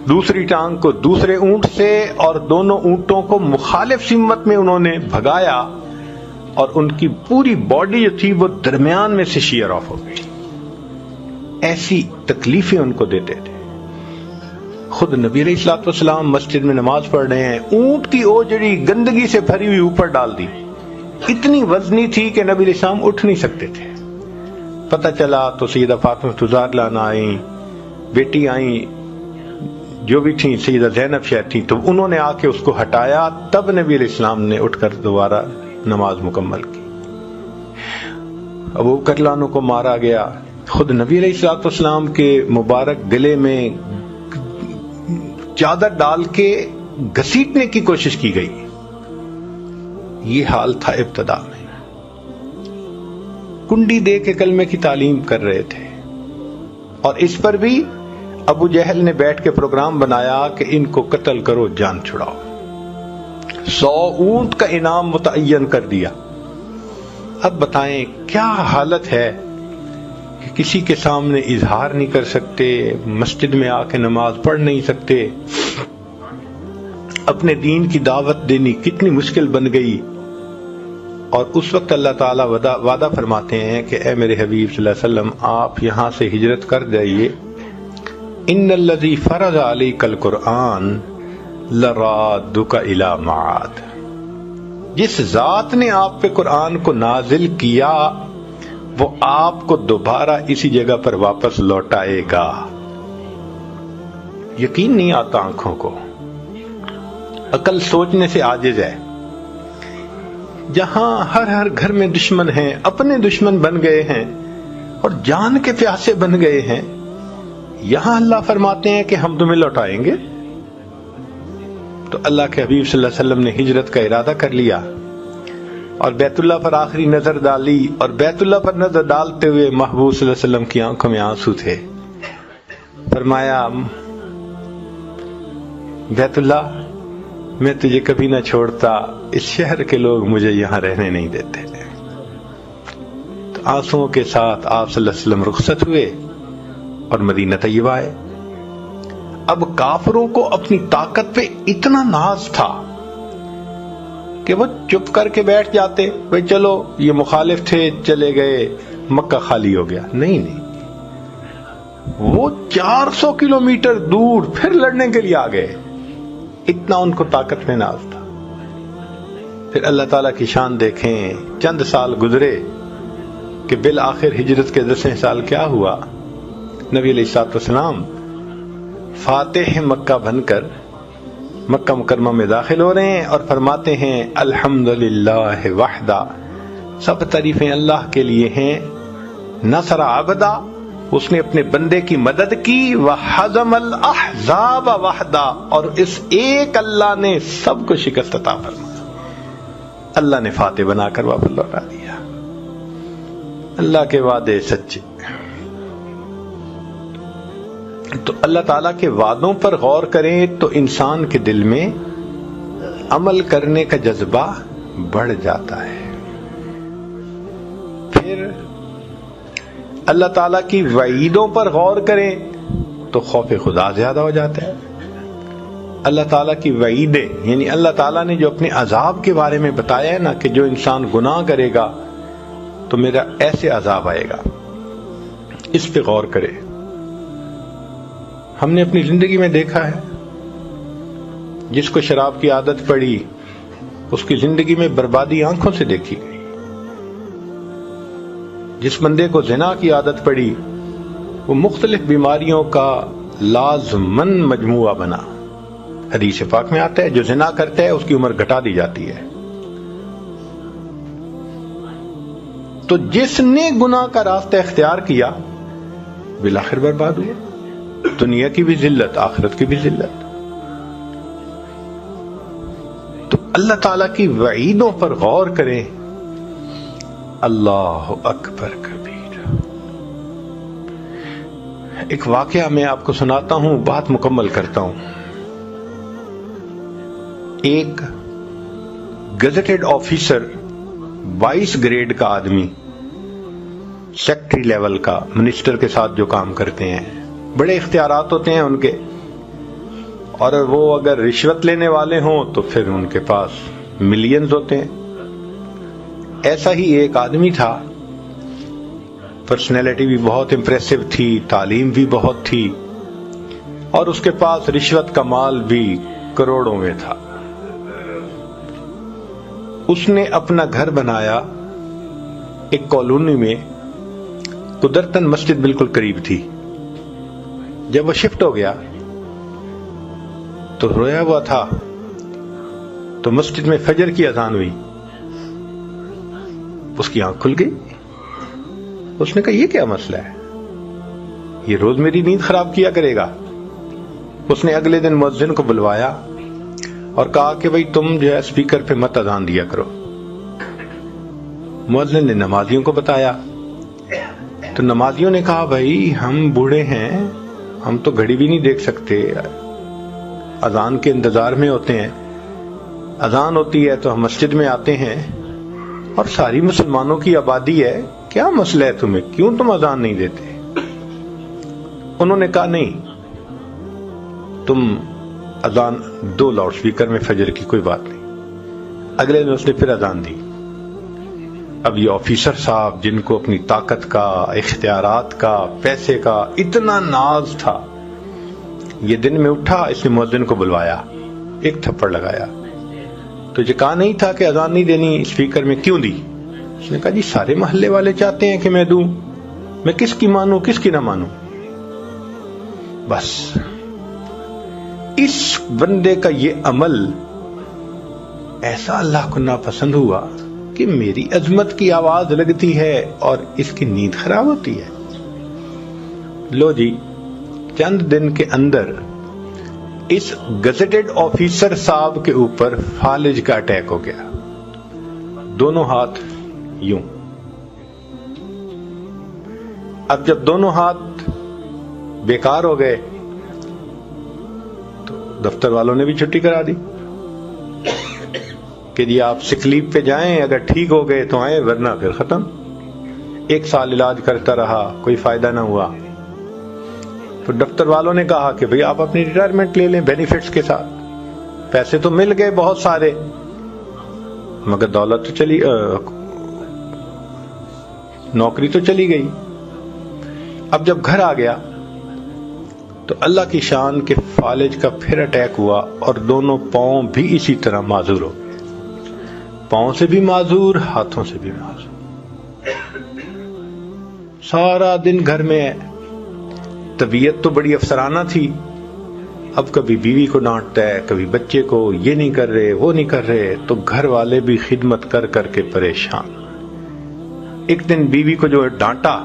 دوسری ٹانگ کو دوسرے اونٹ سے، اور دونوں اونٹوں کو مخالف سمت میں انہوں نے بھگایا، اور ان کی پوری باڈی جو تھی وہ درمیان میں سے شیئر آف ہو گئی۔ ایسی تکلیفیں ان کو دیتے تھے۔ خود نبی علیہ الصلوۃ والسلام مسجد میں نماز پڑھ رہے ہیں، اونٹ کی اوجڑی گندگی سے بھری ہوئی اوپر ڈال دی، اتنی وزنی تھی کہ نبی علیہ السلام اٹھ نہیں سکتے تھے۔ پتہ چلا تو سیدہ فاطمہ الزہرا لانا آئیں، بیٹی آئیں جو بھی تھیں، سیدہ زینب شاید تھیں، تو انہوں نے آ کے اس کو ہٹایا، تب نبی علیہ السلام نے اٹھ کر دوبارہ نماز مکمل کی۔ ابو بکر عنہ کو مارا گیا، خود نبی علیہ الصلوۃ والسلام کے مبارک گلے میں چادر ڈال کے گھسیٹنے کی کوشش کی گئی۔ یہ حال تھا ابتدا میں، کنڈی دے کے کلمے کی تعلیم کر رہے تھے، اور اس پر بھی ابو جہل نے بیٹھ کے پروگرام بنایا کہ ان کو قتل کرو، جان چھڑاؤ۔ 100 اونٹ کا انعام متعین کر دیا۔ اب بتائیں کیا حالت ہے کہ کسی کے سامنے اظہار نہیں کر سکتے، مسجد میں آ کے نماز پڑھ نہیں سکتے، اپنے دین کی دعوت دینی کتنی مشکل بن گئی۔ اور اس وقت اللہ تعالیٰ وعدہ فرماتے ہیں کہ اے میرے حبیب صلی اللہ علیہ وسلم آپ یہاں سے ہجرت کر جائیے، ان الذی فرض علیک القرآن لرادک الی معاد، جس ذات نے آپ پہ قرآن کو نازل کیا وہ آپ کو دوبارہ اسی جگہ پر واپس لوٹائے گا۔ یقین نہیں آتا آنکھوں کو، عقل سوچنے سے عاجز ہے۔ جہاں ہر گھر میں دشمن ہیں، اپنے دشمن بن گئے ہیں اور جان کے پیاسے بن گئے ہیں، یہاں اللہ فرماتے ہیں کہ ہم تمہیں لوٹائیں گے۔ تو اللہ کے حبیب صلی اللہ علیہ وسلم نے ہجرت کا ارادہ کر لیا اور بیت اللہ پر آخری نظر ڈالی، اور بیت اللہ پر نظر ڈالتے ہوئے محبوب صلی اللہ علیہ وسلم کی آنکھوں میں آنسو تھے۔ فرمایا بیت اللہ میں تجھے کبھی نہ چھوڑتا، اس شہر کے لوگ مجھے یہاں رہنے نہیں دیتے۔ تو آنسوؤں کے ساتھ آپ صلی اللہ علیہ وسلم رخصت ہوئے اور مدینہ طیبہ آئے۔ اب کافروں کو اپنی طاقت پہ اتنا ناز تھا کہ وہ چپ کر کے بیٹھ جاتے، بھئی چلو یہ مخالف تھے چلے گئے، مکہ خالی ہو گیا۔ نہیں، وہ 400 کلومیٹر دور پھر لڑنے کے لیے آ گئے، اتنا ان کو طاقت میں ناز تھا۔ پھر اللہ تعالیٰ کی شان دیکھیں، چند سال گزرے کہ بالآخر ہجرت کے 10 سال کیا ہوا؟ نبی علیہ الصلوۃ والسلام فاتح مکہ بن کر مکہ مکرمہ میں داخل ہو رہے ہیں اور فرماتے ہیں الحمدللہ وحدہ، سب تعریفیں اللہ کے لیے ہیں، نصر عبدہ، اس نے اپنے بندے کی مدد کی، وحزم الاحزاب وحدہ، اور اس ایک اللہ نے سب کو شکست عطا فرمائی۔ اللہ نے فاتح بنا کر واپس لوٹا دیا۔ اللہ کے وعدے سچے۔ تو اللہ تعالیٰ کے وعدوں پر غور کریں تو انسان کے دل میں عمل کرنے کا جذبہ بڑھ جاتا ہے۔ پھر اللہ تعالیٰ کی وعیدوں پر غور کریں تو خوف خدا زیادہ ہو جاتا ہے۔ اللہ تعالیٰ کی وعیدیں یعنی اللہ تعالیٰ نے جو اپنے عذاب کے بارے میں بتایا ہے نا کہ جو انسان گناہ کرے گا تو میرا ایسے عذاب آئے گا، اس پہ غور کرے۔ ہم نے اپنی زندگی میں دیکھا ہے جس کو شراب کی عادت پڑی اس کی زندگی میں بربادی آنکھوں سے دیکھی گئی، جس بندے کو زنا کی عادت پڑی وہ مختلف بیماریوں کا لازمن مجموعہ بنا. حدیث پاک میں آتا ہے جو زنا کرتا ہے اس کی عمر گھٹا دی جاتی ہے. تو جس نے گناہ کا راستہ اختیار کیا بالآخر برباد ہوا. دنیا کی بھی ذلت، آخرت کی بھی ذلت. تو اللہ تعالیٰ کی وعیدوں پر غور کریں. اللہ اکبر کبیر. ایک واقعہ میں آپ کو سناتا ہوں، بات مکمل کرتا ہوں. ایک گزٹڈ آفیسر 22 گریڈ کا آدمی، سیکٹری لیول کا، منسٹر کے ساتھ جو کام کرتے ہیں، بڑے اختیارات ہوتے ہیں ان کے، اور وہ اگر رشوت لینے والے ہوں تو پھر ان کے پاس ملینز ہوتے ہیں. ایسا ہی ایک آدمی تھا، پرسنالٹی بھی بہت امپریسو تھی، تعلیم بھی بہت تھی، اور اس کے پاس رشوت کا مال بھی کروڑوں میں تھا. اس نے اپنا گھر بنایا ایک کالونی میں، قدرتاً مسجد بالکل قریب تھی. جب وہ شفٹ ہو گیا تو رویا ہوا تھا، تو مسجد میں فجر کی اذان ہوئی. اس کی آنکھ کھل گئی. اس نے کہا یہ کیا مسئلہ ہے، یہ روز میری نیند خراب کیا کرے گا. اس نے اگلے دن مؤذن کو بلوایا اور کہا کہ بھئی تم جو ہے اسپیکر پہ مت اذان دیا کرو. مؤذن نے نمازیوں کو بتایا تو نمازیوں نے کہا بھائی ہم بوڑھے ہیں، ہم تو گھڑی بھی نہیں دیکھ سکتے، اذان کے انتظار میں ہوتے ہیں، اذان ہوتی ہے تو ہم مسجد میں آتے ہیں اور ساری مسلمانوں کی آبادی ہے، کیا مسئلہ ہے تمہیں، کیوں تم اذان نہیں دیتے؟ انہوں نے کہا نہیں، تم اذان دو لاؤڈ سپیکر میں فجر کی، کوئی بات نہیں. اگلے دن اس نے پھر اذان دی. اب یہ آفیسر صاحب جن کو اپنی طاقت کا، اختیارات کا، پیسے کا اتنا ناز تھا، یہ دن میں اٹھا، اس نے مؤذن کو بلوایا، ایک تھپڑ لگایا. تو یہ کہا نہیں تھا کہ اذان نہیں دینی، اسپیکر میں کیوں دی؟ اس نے کہا جی سارے محلے والے چاہتے ہیں کہ میں دوں، میں کس کی مانوں کس کی نہ مانوں. بس اس بندے کا یہ عمل ایسا اللہ کو ناپسند ہوا کہ میری عظمت کی آواز لگتی ہے اور اس کی نیند خراب ہوتی ہے. لو جی، چند دن کے اندر اس گزٹڈ آفیسر صاحب کے اوپر فالج کا اٹیک ہو گیا. دونوں ہاتھ یوں. اب جب دونوں ہاتھ بیکار ہو گئے تو دفتر والوں نے بھی چھٹی کرا دی کہ جی آپ سک لیو پہ جائیں، اگر ٹھیک ہو گئے تو آئیں، ورنہ پھر ختم. 1 سال علاج کرتا رہا، کوئی فائدہ نہ ہوا. تو دفتر والوں نے کہا کہ بھئی آپ اپنی ریٹائرمنٹ لے لیں بینیفٹس کے ساتھ. پیسے تو مل گئے بہت سارے، مگر دولت تو چلی، نوکری تو چلی گئی. اب جب گھر آ گیا تو اللہ کی شان کے فالج کا پھر اٹیک ہوا اور دونوں پاؤں بھی اسی طرح معذور ہو گئے. پاؤں سے بھی معذور، ہاتھوں سے بھی معذور. سارا دن گھر میں ہے. طبیعت تو بڑی افسرانہ تھی، اب کبھی بیوی کو ڈانٹتا ہے، کبھی بچے کو، یہ نہیں کر رہے وہ نہیں کر رہے، تو گھر والے بھی خدمت کر کر کے پریشان. ایک دن بیوی کو جو ڈانٹا،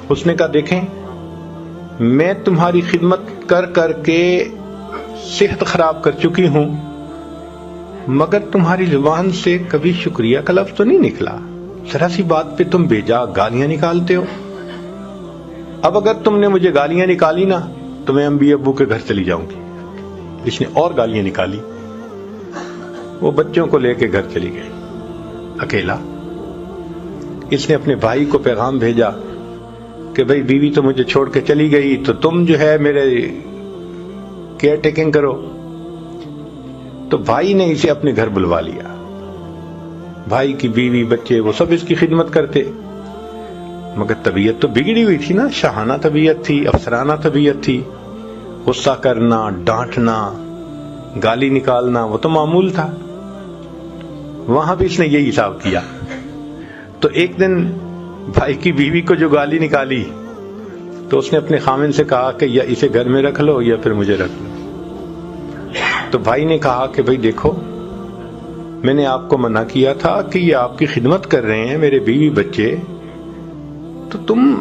اس نے کہا دیکھیں میں تمہاری خدمت کر کر کے صحت خراب کر چکی ہوں، مگر تمہاری زبان سے کبھی شکریہ کا لفظ تو نہیں نکلا، ذرا سی بات پہ تم بے جا گالیاں نکالتے ہو. اب اگر تم نے مجھے گالیاں نکالی نا تو میں امی ابو کے گھر چلی جاؤں گی. اس نے اور گالیاں نکالی، وہ بچوں کو لے کے گھر چلی گئی اکیلا. اس نے اپنے بھائی کو پیغام بھیجا کہ بھئی بیوی تو مجھے چھوڑ کے چلی گئی، تو تم جو ہے میرے کیئر ٹیکنگ کرو. تو بھائی نے اسے اپنے گھر بلوا لیا. بھائی کی بیوی بچے وہ سب اس کی خدمت کرتے، مگر طبیعت تو بگڑی ہوئی تھی نا، شاہانہ طبیعت تھی، افسرانہ طبیعت تھی. غصہ کرنا، ڈانٹنا، گالی نکالنا وہ تو معمول تھا. وہاں بھی اس نے یہی حساب کیا. تو ایک دن بھائی کی بیوی کو جو گالی نکالی تو اس نے اپنے خامن سے کہا کہ یا اسے گھر میں رکھ لو یا پھر مجھے رکھ لو. تو بھائی نے کہا کہ بھائی دیکھو، میں نے آپ کو منع کیا تھا کہ یہ آپ کی خدمت کر رہے ہیں، میرے بیوی بچے، تو تم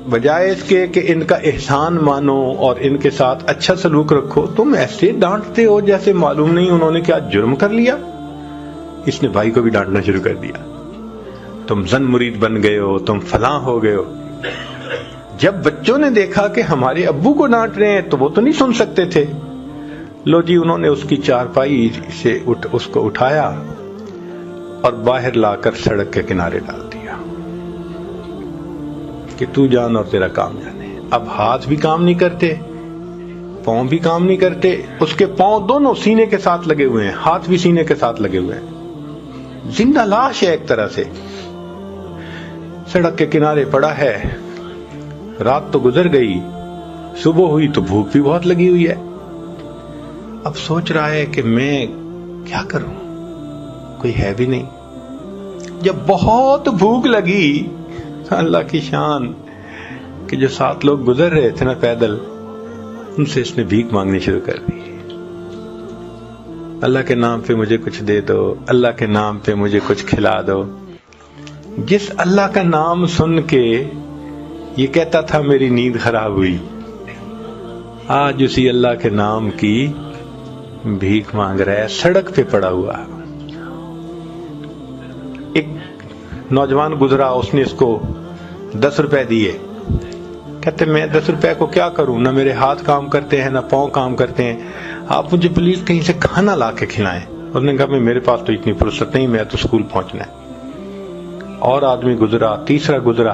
بجائے اس کے کہ ان کا احسان مانو اور ان کے ساتھ اچھا سلوک رکھو، تم ایسے ڈانٹتے ہو جیسے معلوم نہیں انہوں نے کیا جرم کر لیا. اس نے بھائی کو بھی ڈانٹنا شروع کر دیا، تم زن مرید بن گئے ہو، تم فلاں ہو گئے ہو. جب بچوں نے دیکھا کہ ہمارے ابو کو ڈانٹ رہے ہیں تو وہ تو نہیں سن سکتے تھے. لو جی، انہوں نے اس کی چارپائی سے اس کو اٹھایا اور باہر لا کر سڑک کے کنارے ڈال دیا کہ تو جان اور تیرا کام جانے. اب ہاتھ بھی کام نہیں کرتے، پاؤں بھی کام نہیں کرتے، اس کے پاؤں دونوں سینے کے ساتھ لگے ہوئے ہیں، ہاتھ بھی سینے کے ساتھ لگے ہوئے ہیں، زندہ لاش ہے ایک طرح سے، سڑک کے کنارے پڑا ہے. رات تو گزر گئی، صبح ہوئی تو بھوک بھی بہت لگی ہوئی ہے. اب سوچ رہا ہے کہ میں کیا کروں، کوئی ہے بھی نہیں. جب بہت بھوک لگی، اللہ کی شان کہ جو 7 لوگ گزر رہے تھے نا پیدل، ان سے اس نے بھیک مانگنی شروع کر دی. اللہ کے نام پہ مجھے کچھ دے دو، اللہ کے نام پہ مجھے کچھ کھلا دو. جس اللہ کا نام سن کے یہ کہتا تھا میری نیند خراب ہوئی، آج اسی اللہ کے نام کی بھیک مانگ رہا ہے، سڑک پہ پڑا ہوا. ایک نوجوان گزرا، اس نے اس کو 10 روپے دیے. کہتے میں 10 روپے کو کیا کروں، نہ میرے ہاتھ کام کرتے ہیں نہ پاؤں کام کرتے ہیں، آپ مجھے پلیز کہیں سے کھانا لا کے کھلائیں. اس نے کہا میرے پاس تو اتنی فرصت نہیں، میں تو اسکول پہنچنا ہے. اور آدمی گزرا، تیسرا گزرا.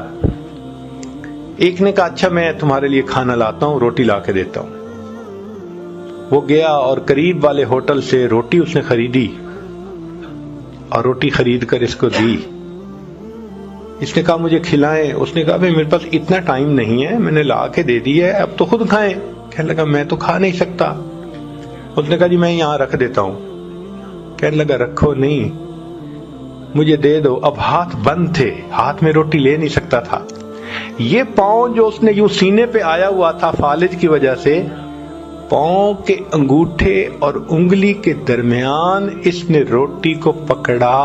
ایک نے کہا اچھا میں تمہارے لیے کھانا لاتا ہوں، روٹی لا کے دیتا ہوں. وہ گیا اور قریب والے ہوٹل سے روٹی اس نے خریدی اور روٹی خرید کر اس کو دی. اس نے کہا مجھے کھلائیں. اس نے کہا میرے پاس اتنا ٹائم نہیں ہے، میں نے لا کے دے دی ہے، اب تو خود کھائیں. کہنے لگا میں تو کھا نہیں سکتا. اس نے کہا جی میں یہاں رکھ دیتا ہوں. کہنے لگا رکھو نہیں، مجھے دے دو. اب ہاتھ بند تھے، ہاتھ میں روٹی لے نہیں سکتا تھا. یہ پاؤں جو اس نے یوں سینے پہ آیا ہوا تھا فالج کی وجہ سے، پاؤں کے انگوٹھے اور انگلی کے درمیان اس نے روٹی کو پکڑا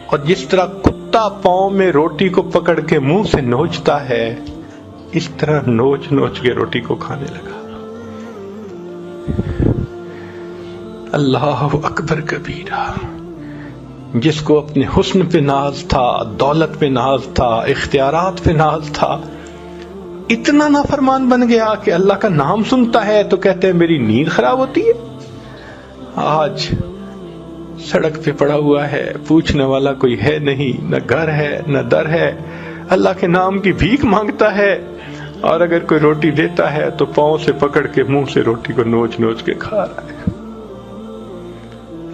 اور جس طرح کتا پاؤں میں روٹی کو پکڑ کے منہ سے نوچتا ہے، اس طرح نوچ نوچ کے روٹی کو کھانے لگا. اللہ اکبر کبیرہ. جس کو اپنے حسن پہ ناز تھا، دولت پہ ناز تھا، اختیارات پہ ناز تھا، اتنا نافرمان بن گیا کہ اللہ کا نام سنتا ہے تو کہتے ہیں میری نیند خراب ہوتی ہے. آج سڑک پہ پڑا ہوا ہے، پوچھنے والا کوئی ہے نہیں، نہ گھر ہے نہ در ہے، اللہ کے نام کی بھیک مانگتا ہے، اور اگر کوئی روٹی دیتا ہے تو پاؤں سے پکڑ کے منہ سے روٹی کو نوچ نوچ کے کھا رہا ہے.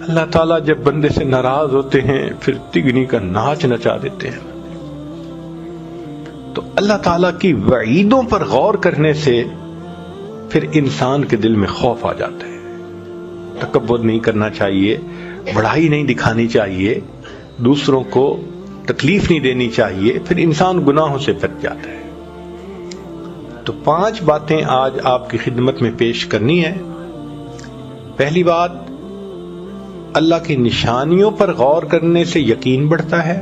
اللہ تعالیٰ جب بندے سے ناراض ہوتے ہیں پھر تگنی کا ناچ نچا دیتے ہیں. تو اللہ تعالیٰ کی وعیدوں پر غور کرنے سے پھر انسان کے دل میں خوف آ جاتا ہے. تکبر نہیں کرنا چاہیے، بڑائی نہیں دکھانی چاہیے، دوسروں کو تکلیف نہیں دینی چاہیے، پھر انسان گناہوں سے بچ جاتا ہے. تو 5 باتیں آج آپ کی خدمت میں پیش کرنی ہے. پہلی بات، اللہ کی نشانیوں پر غور کرنے سے یقین بڑھتا ہے.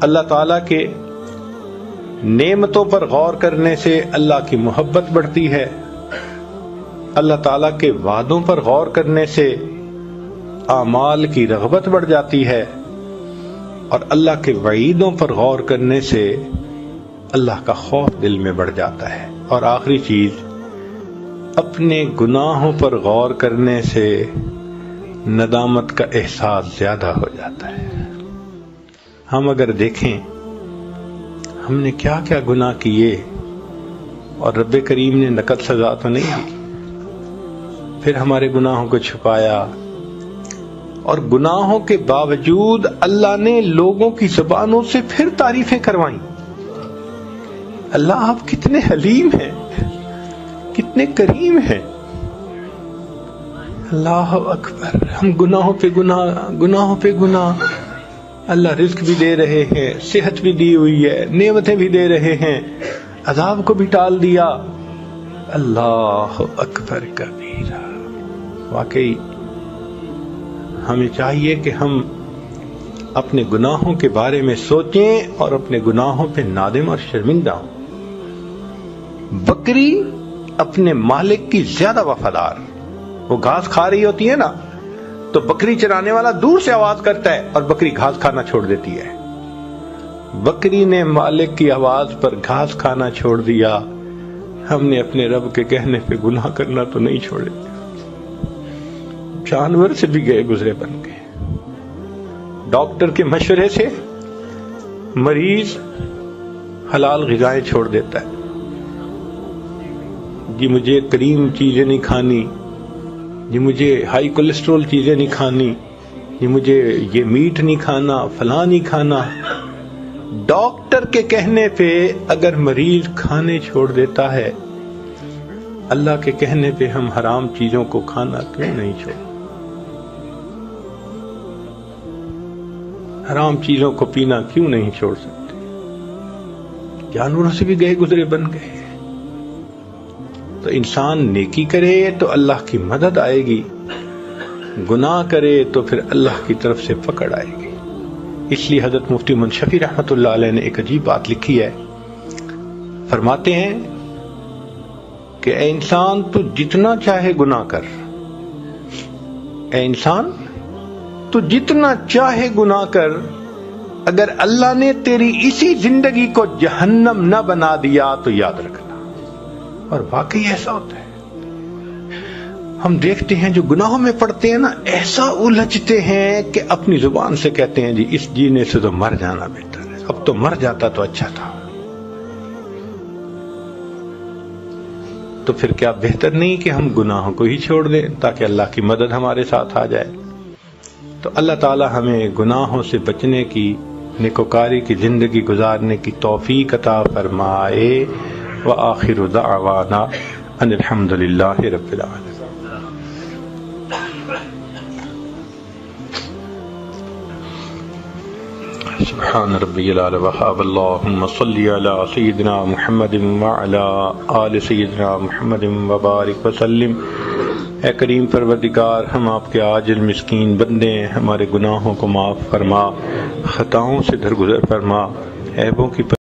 اللہ تعالیٰ کے نعمتوں پر غور کرنے سے اللہ کی محبت بڑھتی ہے. اللہ تعالیٰ کے وعدوں پر غور کرنے سے اعمال کی رغبت بڑھ جاتی ہے، اور اللہ کے وعیدوں پر غور کرنے سے اللہ کا خوف دل میں بڑھ جاتا ہے. اور آخری چیز، اپنے گناہوں پر غور کرنے سے ندامت کا احساس زیادہ ہو جاتا ہے. ہم اگر دیکھیں ہم نے کیا کیا گناہ کیے اور رب کریم نے نقد سزا تو نہیں دی، پھر ہمارے گناہوں کو چھپایا، اور گناہوں کے باوجود اللہ نے لوگوں کی زبانوں سے پھر تعریفیں کروائیں. اللہ آپ کتنے حلیم ہیں، کتنے کریم ہیں. اللہ اکبر. ہم گناہوں پہ گناہ، گناہوں پہ گناہ. اللہ رزق بھی دے رہے ہیں، صحت بھی دی ہوئی ہے، نعمتیں بھی دے رہے ہیں، عذاب کو بھی ٹال دیا. اللہ اکبر کبیرہ. واقعی ہمیں چاہیے کہ ہم اپنے گناہوں کے بارے میں سوچیں اور اپنے گناہوں پہ نادم اور شرمندہ ہوں. بکری اپنے مالک کی زیادہ وفادار. وہ گھاس کھا رہی ہوتی ہے نا تو بکری چرانے والا دور سے آواز کرتا ہے اور بکری گھاس کھانا چھوڑ دیتی ہے. بکری نے مالک کی آواز پر گھاس کھانا چھوڑ دیا. ہم نے اپنے رب کے کہنے پہ گناہ کرنا تو نہیں چھوڑے. جانور سے بھی گئے گزرے بن گئے. ڈاکٹر کے مشورے سے مریض حلال غذائیں چھوڑ دیتا ہے. جی مجھے کریم چیزیں نہیں کھانی، جی مجھے ہائی کولیسٹرول چیزیں نہیں کھانی، جی مجھے یہ میٹ نہیں کھانا، فلاں نہیں کھانا. ڈاکٹر کے کہنے پہ اگر مریض کھانے چھوڑ دیتا ہے، اللہ کے کہنے پہ ہم حرام چیزوں کو کھانا کیوں نہیں چھوڑ؟ حرام چیزوں کو پینا کیوں نہیں چھوڑ سکتے؟ جانوروں سے بھی گئے گزرے بن گئے. تو انسان نیکی کرے تو اللہ کی مدد آئے گی، گناہ کرے تو پھر اللہ کی طرف سے پکڑ آئے گی. اس لیے حضرت مفتی منشفی رحمۃ اللہ علیہ نے ایک عجیب بات لکھی ہے. فرماتے ہیں کہ اے انسان تو جتنا چاہے گناہ کر، اے انسان تو جتنا چاہے گناہ کر، اگر اللہ نے تیری اسی زندگی کو جہنم نہ بنا دیا تو یاد رکھنا. اور واقعی ایسا ہوتا ہے. ہم دیکھتے ہیں جو گناہوں میں پڑتے ہیں نا، ایسا الجھتے ہیں کہ اپنی زبان سے کہتے ہیں جی اس جینے سے تو مر جانا بہتر ہے، اب تو مر جاتا تو اچھا تھا. تو پھر کیا بہتر نہیں کہ ہم گناہوں کو ہی چھوڑ دیں تاکہ اللہ کی مدد ہمارے ساتھ آ جائے. تو اللہ تعالی ہمیں گناہوں سے بچنے کی، نیکوکاری کی زندگی گزارنے کی توفیق عطا فرمائے. وآخر دعوانا ان الحمد للہ رب العالمین. سبحان ربی العلی وحاب. اللہم صلی علی سیدنا محمد وعلی آل سیدنا محمد وبارک وسلم. اے کریم پروردگار، ہم آپ کے عاجز مسکین بندے ہیں، ہمارے گناہوں کو معاف فرما، خطاؤں سے درگزر فرما، عیبوں کی